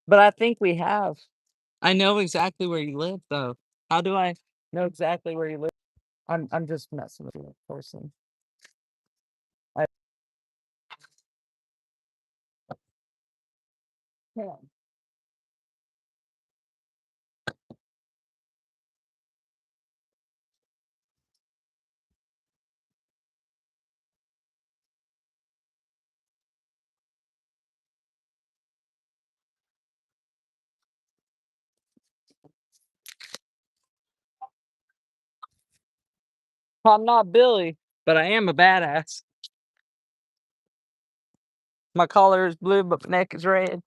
[SPEAKER 3] But I think we have. I know exactly where you live, though. How do I know exactly where you live? I'm just messing with you, person. I can. I'm not Billy, but I am a badass. My collar is blue, but my neck is red.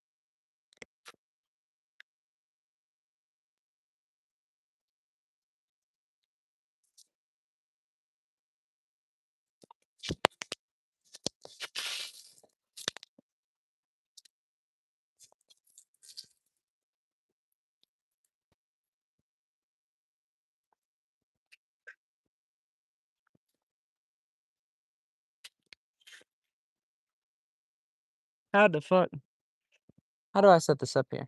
[SPEAKER 3] How the fuck? How do I set this up here?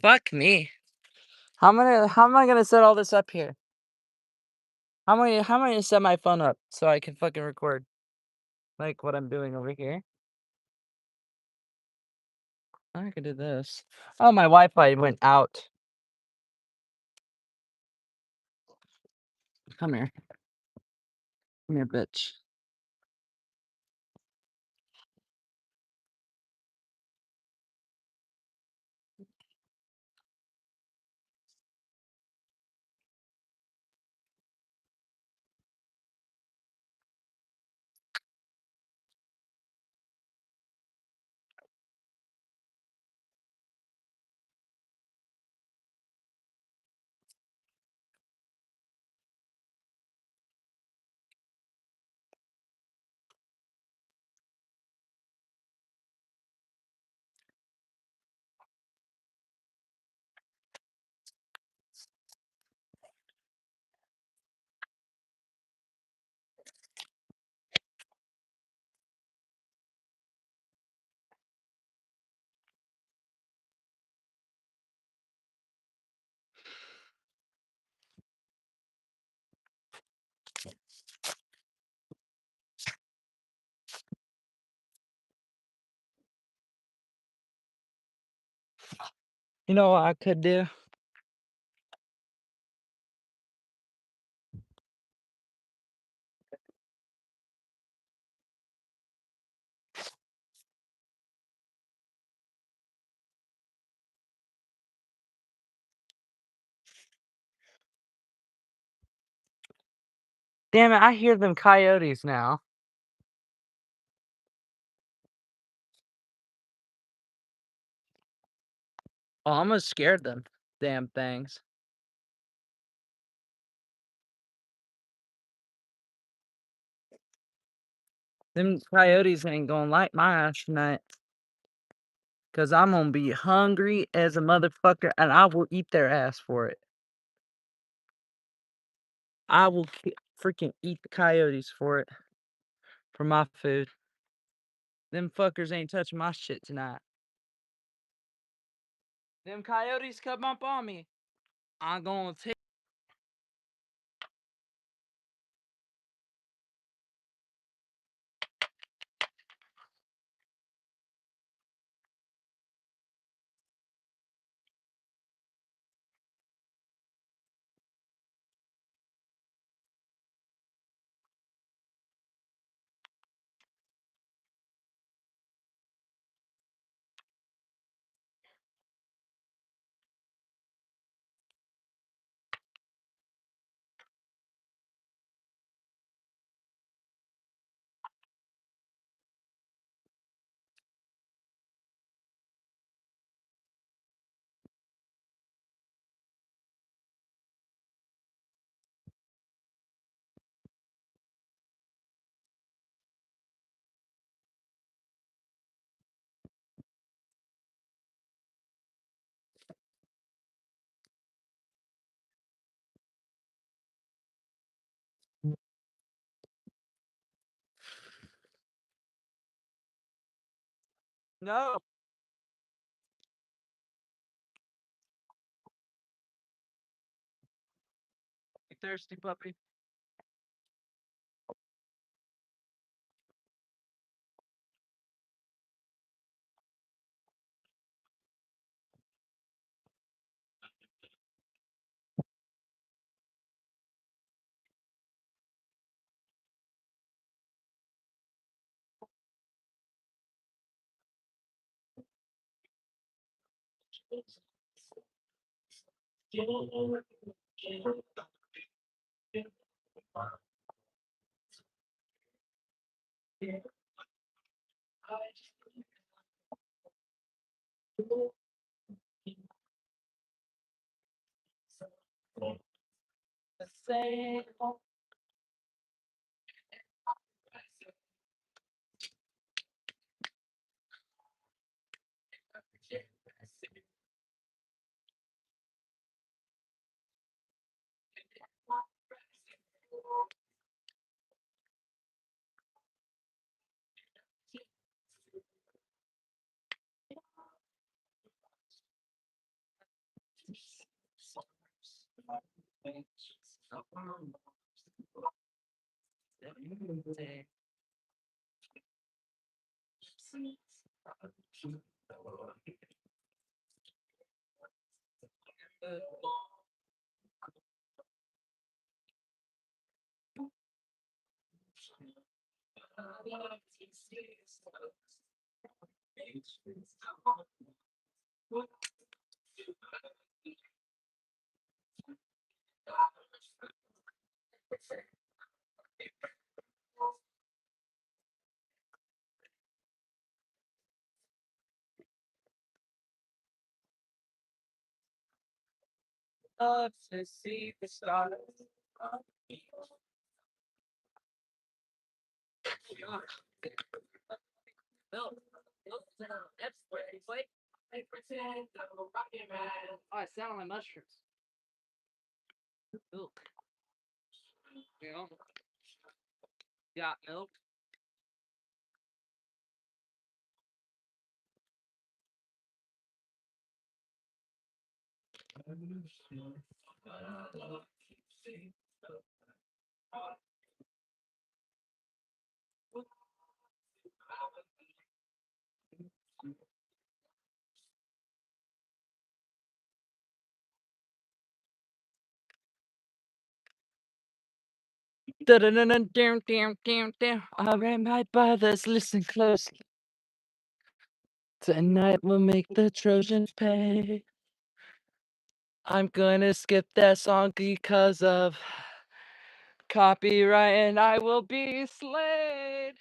[SPEAKER 3] Fuck me. How am I gonna set all this up here? How am I gonna set my phone up so I can fucking record like what I'm doing over here? I could do this. Oh, my Wi-Fi went out. Come here. Come here, bitch. You know what I could do? Damn it, I hear them coyotes now. Oh, I almost scared them. Damn things. Them coyotes ain't gonna like my ass tonight. Cause I'm gonna be hungry as a motherfucker and I will eat their ass for it. I will freaking eat the coyotes for it. For my food. Them fuckers ain't touching my shit tonight. Them coyotes come up on me. I'm gonna take. No. You thirsty puppy? Love to see the stars. Oh, I sound like mushrooms. Milk. You know? Got milk. Alright, my brothers, listen closely. Tonight we'll make the Trojans pay. I'm gonna skip that song because of copyright, and I will be slayed.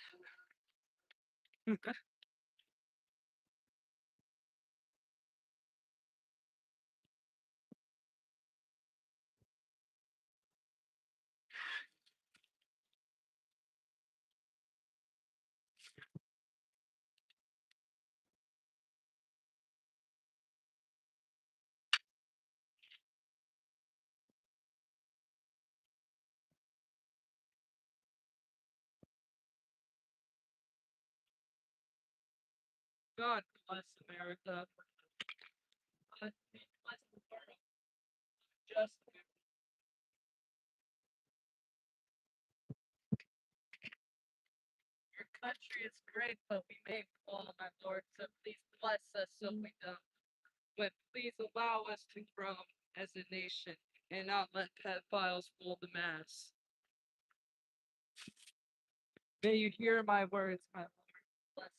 [SPEAKER 3] God bless America. God bless the world. Just your country is great, but we may fall, my Lord. So please bless us so we don't. But please allow us to grow as a nation and not let pedophiles rule the mass. May you hear my words, my Lord. Bless.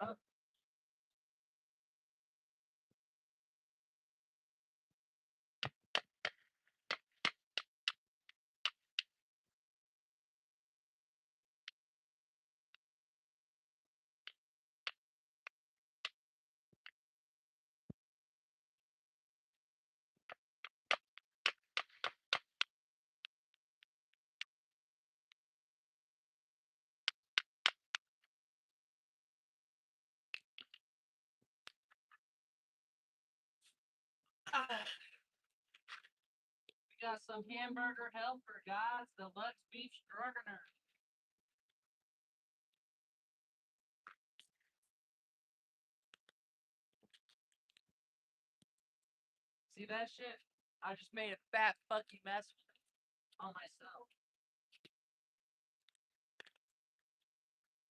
[SPEAKER 3] Oh, we got some hamburger helper, guys. Deluxe beef stroganoff. See that shit? I just made a fat fucking mess on myself.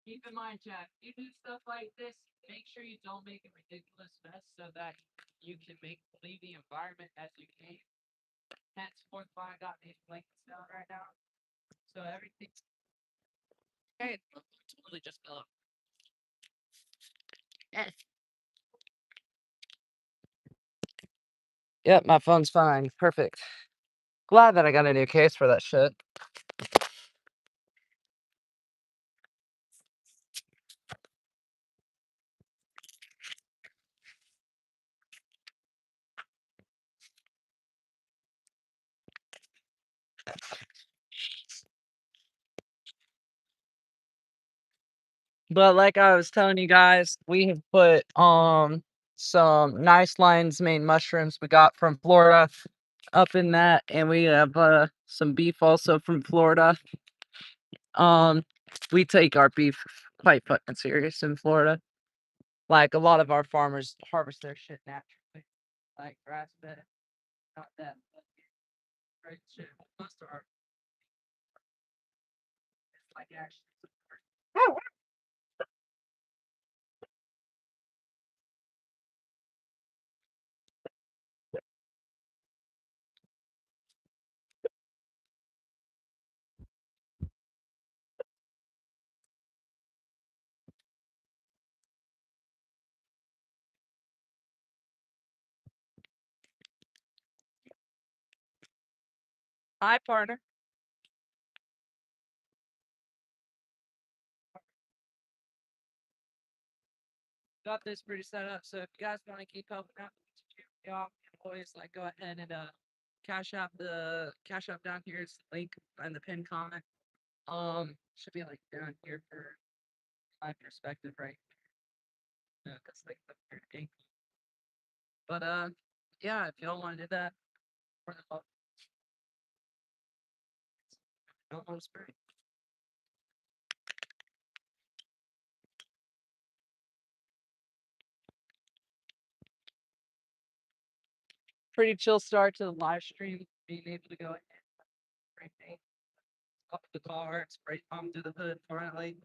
[SPEAKER 3] Keep in mind, Jack, you do stuff like this, make sure you don't make a ridiculous mess so that you can leave the environment as you can. Henceforth, why I got these blankets down right now. So everything's okay. Totally just fell off. Yes. Yep, my phone's fine. Perfect. Glad that I got a new case for that shit. But like I was telling you guys, we have put some nice lion's mane mushrooms we got from Florida up in that, and we have some beef also from Florida. We take our beef quite fucking serious in Florida. Like a lot of our farmers harvest their shit naturally, like grass fed, not that fucking great shit. Most of our it's like actually. Hi, partner. got this pretty set up. So if you guys want to keep helping out, y'all can always like go ahead and cash out down here. It's the link in the pinned comment. Should be like down here for my perspective, right? Yeah, that's like the weird thing. But yeah, if y'all want to do that, for the don't want to spray. Pretty chill start to the live stream. Being able to go ahead and spray paint up the car, spray through the hood finally.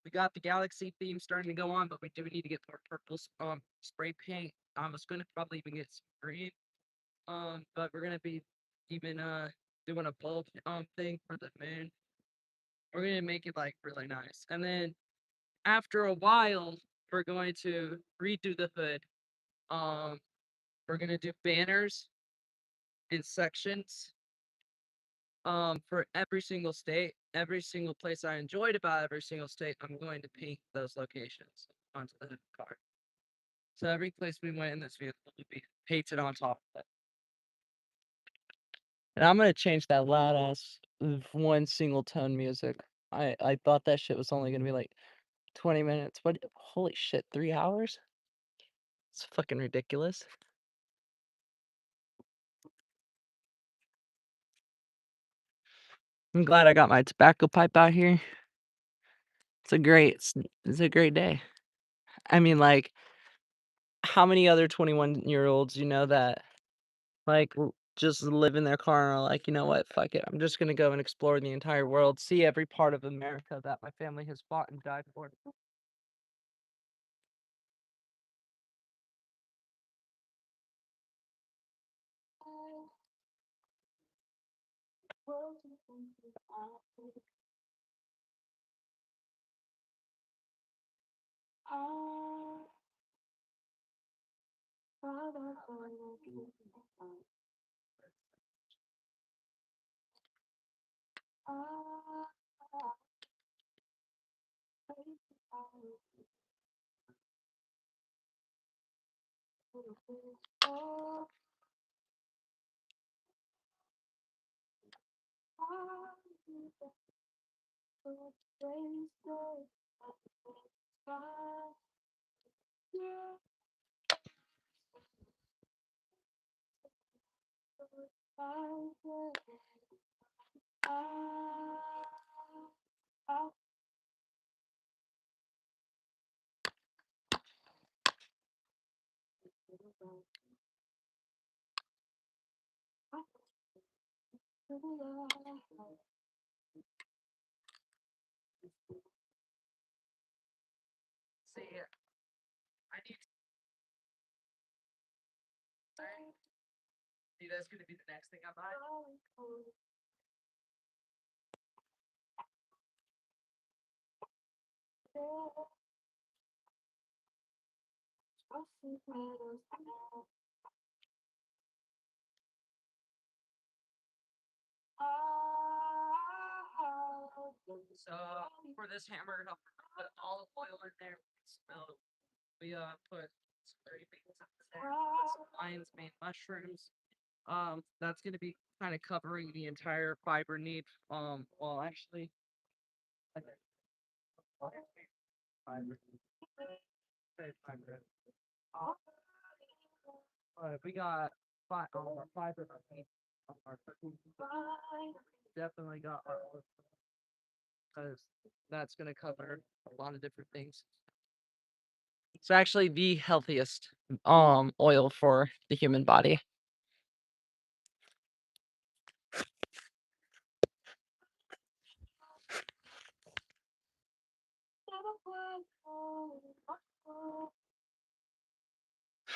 [SPEAKER 3] We got the galaxy theme starting to go on, but we do need to get more purple spray paint. I was gonna probably even get some green. But we're gonna be even doing a bulb thing for the moon. We're gonna make it like really nice. And then after a while, we're going to redo the hood. We're gonna do banners in sections for every single state. Every single place I enjoyed about every single state, I'm going to paint those locations onto the hood of the car. So every place we went in this vehicle will be painted on top of it. And I'm gonna change that loud ass one single tone music. I thought that shit was only gonna be like 20 minutes, but holy shit, 3 hours? It's fucking ridiculous. I'm glad I got my tobacco pipe out here. It's a great day. I mean, like, how many other 21-year-olds you know that like just live in their car and are like, you know what, fuck it, I'm just gonna go and explore the entire world, see every part of America that my family has fought and died for. See, I need. See, that's gonna be the next thing I buy. So for this hammer, I'll put olive oil in there. Smell. We put some berry beans in there. Put some lion's mane mushrooms. That's gonna be kind of covering the entire fiber need. Well, actually, okay. Fiber. Say fiber. We got fiber. Our definitely got our because that's gonna cover a lot of different things. It's actually the healthiest oil for the human body.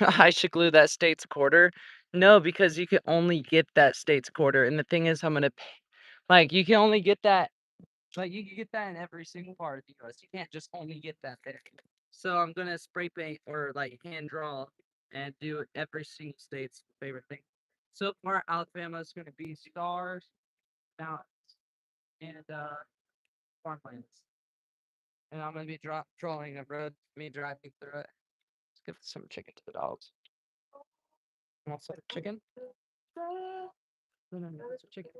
[SPEAKER 3] I should glue that state's quarter. No, because you can only get that state's quarter, and the thing is, I'm gonna pay. Like, you can only get that. Like, you can get that in every single part of the U.S. You can't just only get that there. So I'm gonna spray paint or like hand draw and do every single state's favorite thing. So far, Alabama is gonna be stars, mountains, and farmlands. And I'm gonna be drawing a road, me driving through it. Let's give some chicken to the dogs. Also chicken. No, no, no, it's a chicken.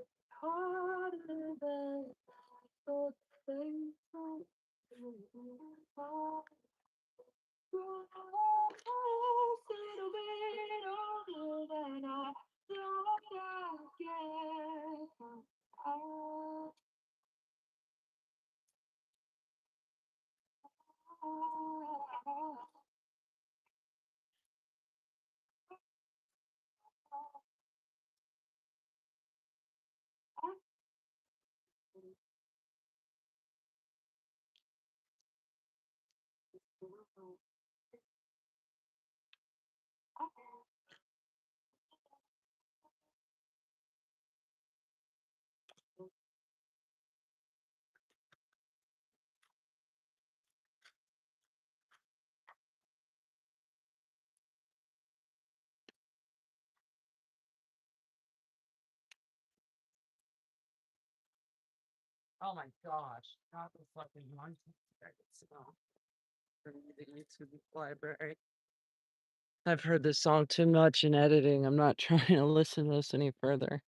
[SPEAKER 3] Oh my gosh, not the fucking one. From the YouTube library. I've heard this song too much in editing. I'm not trying to listen to this any further.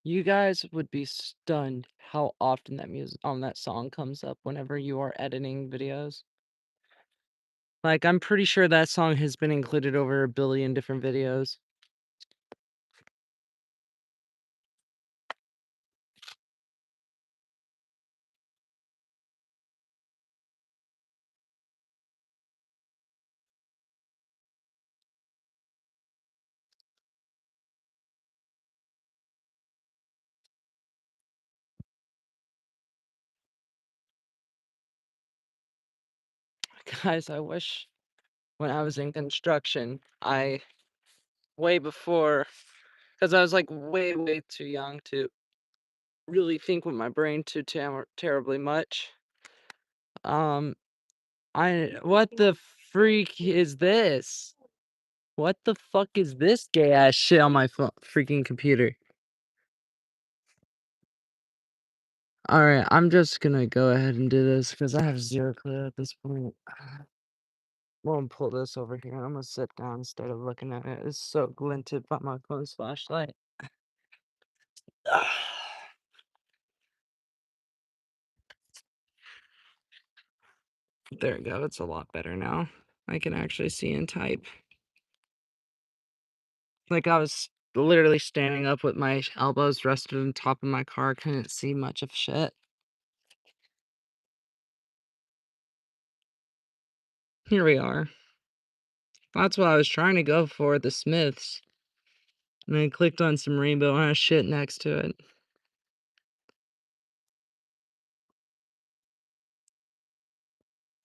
[SPEAKER 3] You guys would be stunned how often that music on that song comes up whenever you are editing videos. Like, I'm pretty sure that song has been included over a billion different videos. Guys, I wish when I was in construction, way before, because I was like way, way too young to really think with my brain too terribly much. What the freak is this? What the fuck is this gay ass shit on my freaking computer? Alright, I'm just gonna go ahead and do this because I have zero clue at this point. I'm gonna pull this over here. I'm gonna sit down instead of looking at it. It's so glinted by my phone's flashlight. There we go. It's a lot better now. I can actually see and type. Like I was literally standing up with my elbows rested on top of my car. Couldn't see much of shit. Here we are. That's what I was trying to go for, the Smiths. And I clicked on some rainbow ass shit next to it.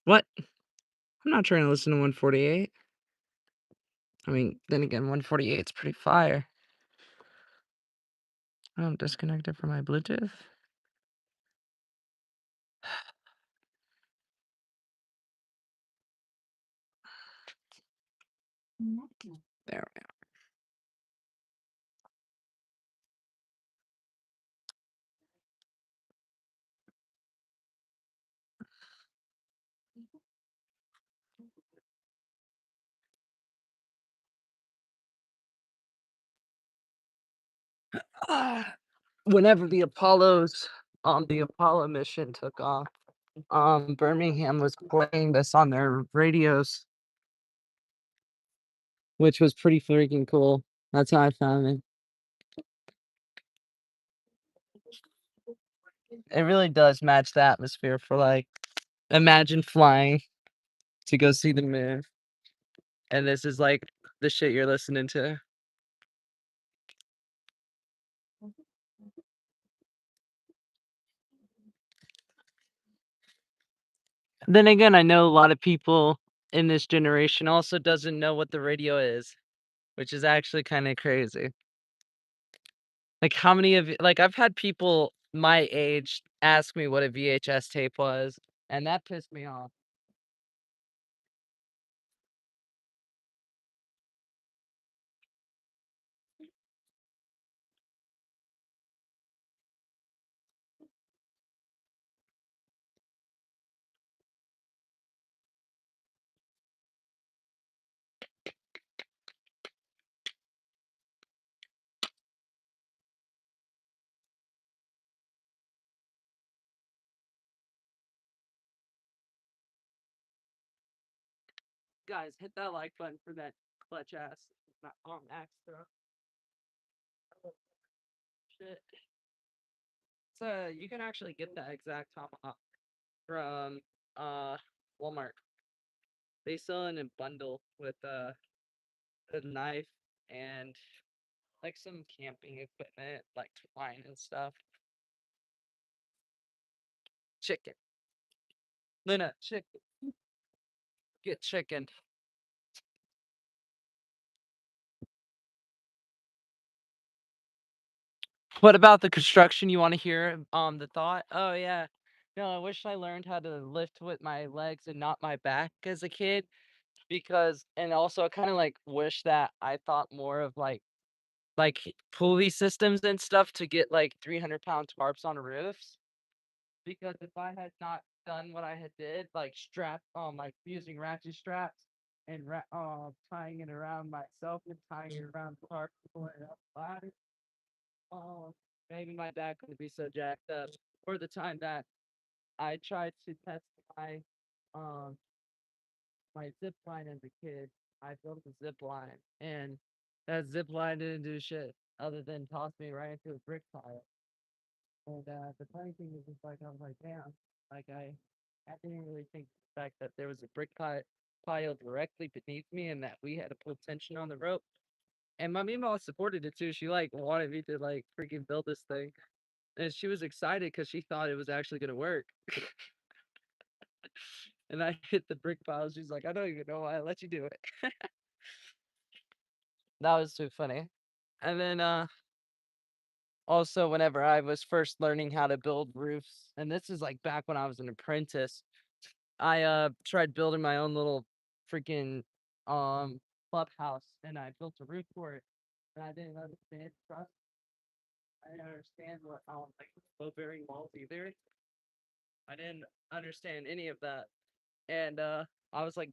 [SPEAKER 3] What? I'm not trying to listen to 148. I mean, then again, 148 is pretty fire. Oh, I'm disconnected from my Bluetooth. There we go. Whenever the Apollo mission took off, Birmingham was playing this on their radios, which was pretty freaking cool. That's how I found it. It really does match the atmosphere for like, imagine flying to go see the moon, and this is like the shit you're listening to. Then again, I know a lot of people in this generation also doesn't know what the radio is, which is actually kind of crazy. Like how many of like I've had people my age ask me what a VHS tape was, and that pissed me off. guys, hit that like button for that clutch ass, not arm axe throw. Oh, shit. So you can actually get that exact tomahawk from Walmart. They sell it in a bundle with a knife and like some camping equipment, like twine and stuff. Chicken. Luna, chicken. Get chicken. What about the construction? You want to hear the thought? Oh yeah. No, I wish I learned how to lift with my legs and not my back as a kid because and also I kind of like wish that I thought more of like pulley systems and stuff to get like 300-pound tarps on roofs. Because if I had not done what I had did, like like using ratchet straps and tying it around myself and tying it around the tarp, pulling it up the ladder, um, maybe my back would be so jacked up. Or the time that I tried to test my um my zip line as a kid, I built a zip line and that zip line didn't do shit other than toss me right into a brick pile. And the funny thing is, just like I was like, damn, like I didn't really think the fact that there was a pile directly beneath me and that we had to pull tension on the rope. And my meemaw supported it too. She like wanted me to like freaking build this thing, and she was excited because she thought it was actually gonna work. And I hit the brick pile. She's like, I don't even know why I let you do it. That was too funny. And then also whenever I was first learning how to build roofs, and this is like back when I was an apprentice, I tried building my own little freaking um clubhouse and I built a roof for it. And I didn't understand trust. I didn't understand what like load bearing walls either. I didn't understand any of that. And I was like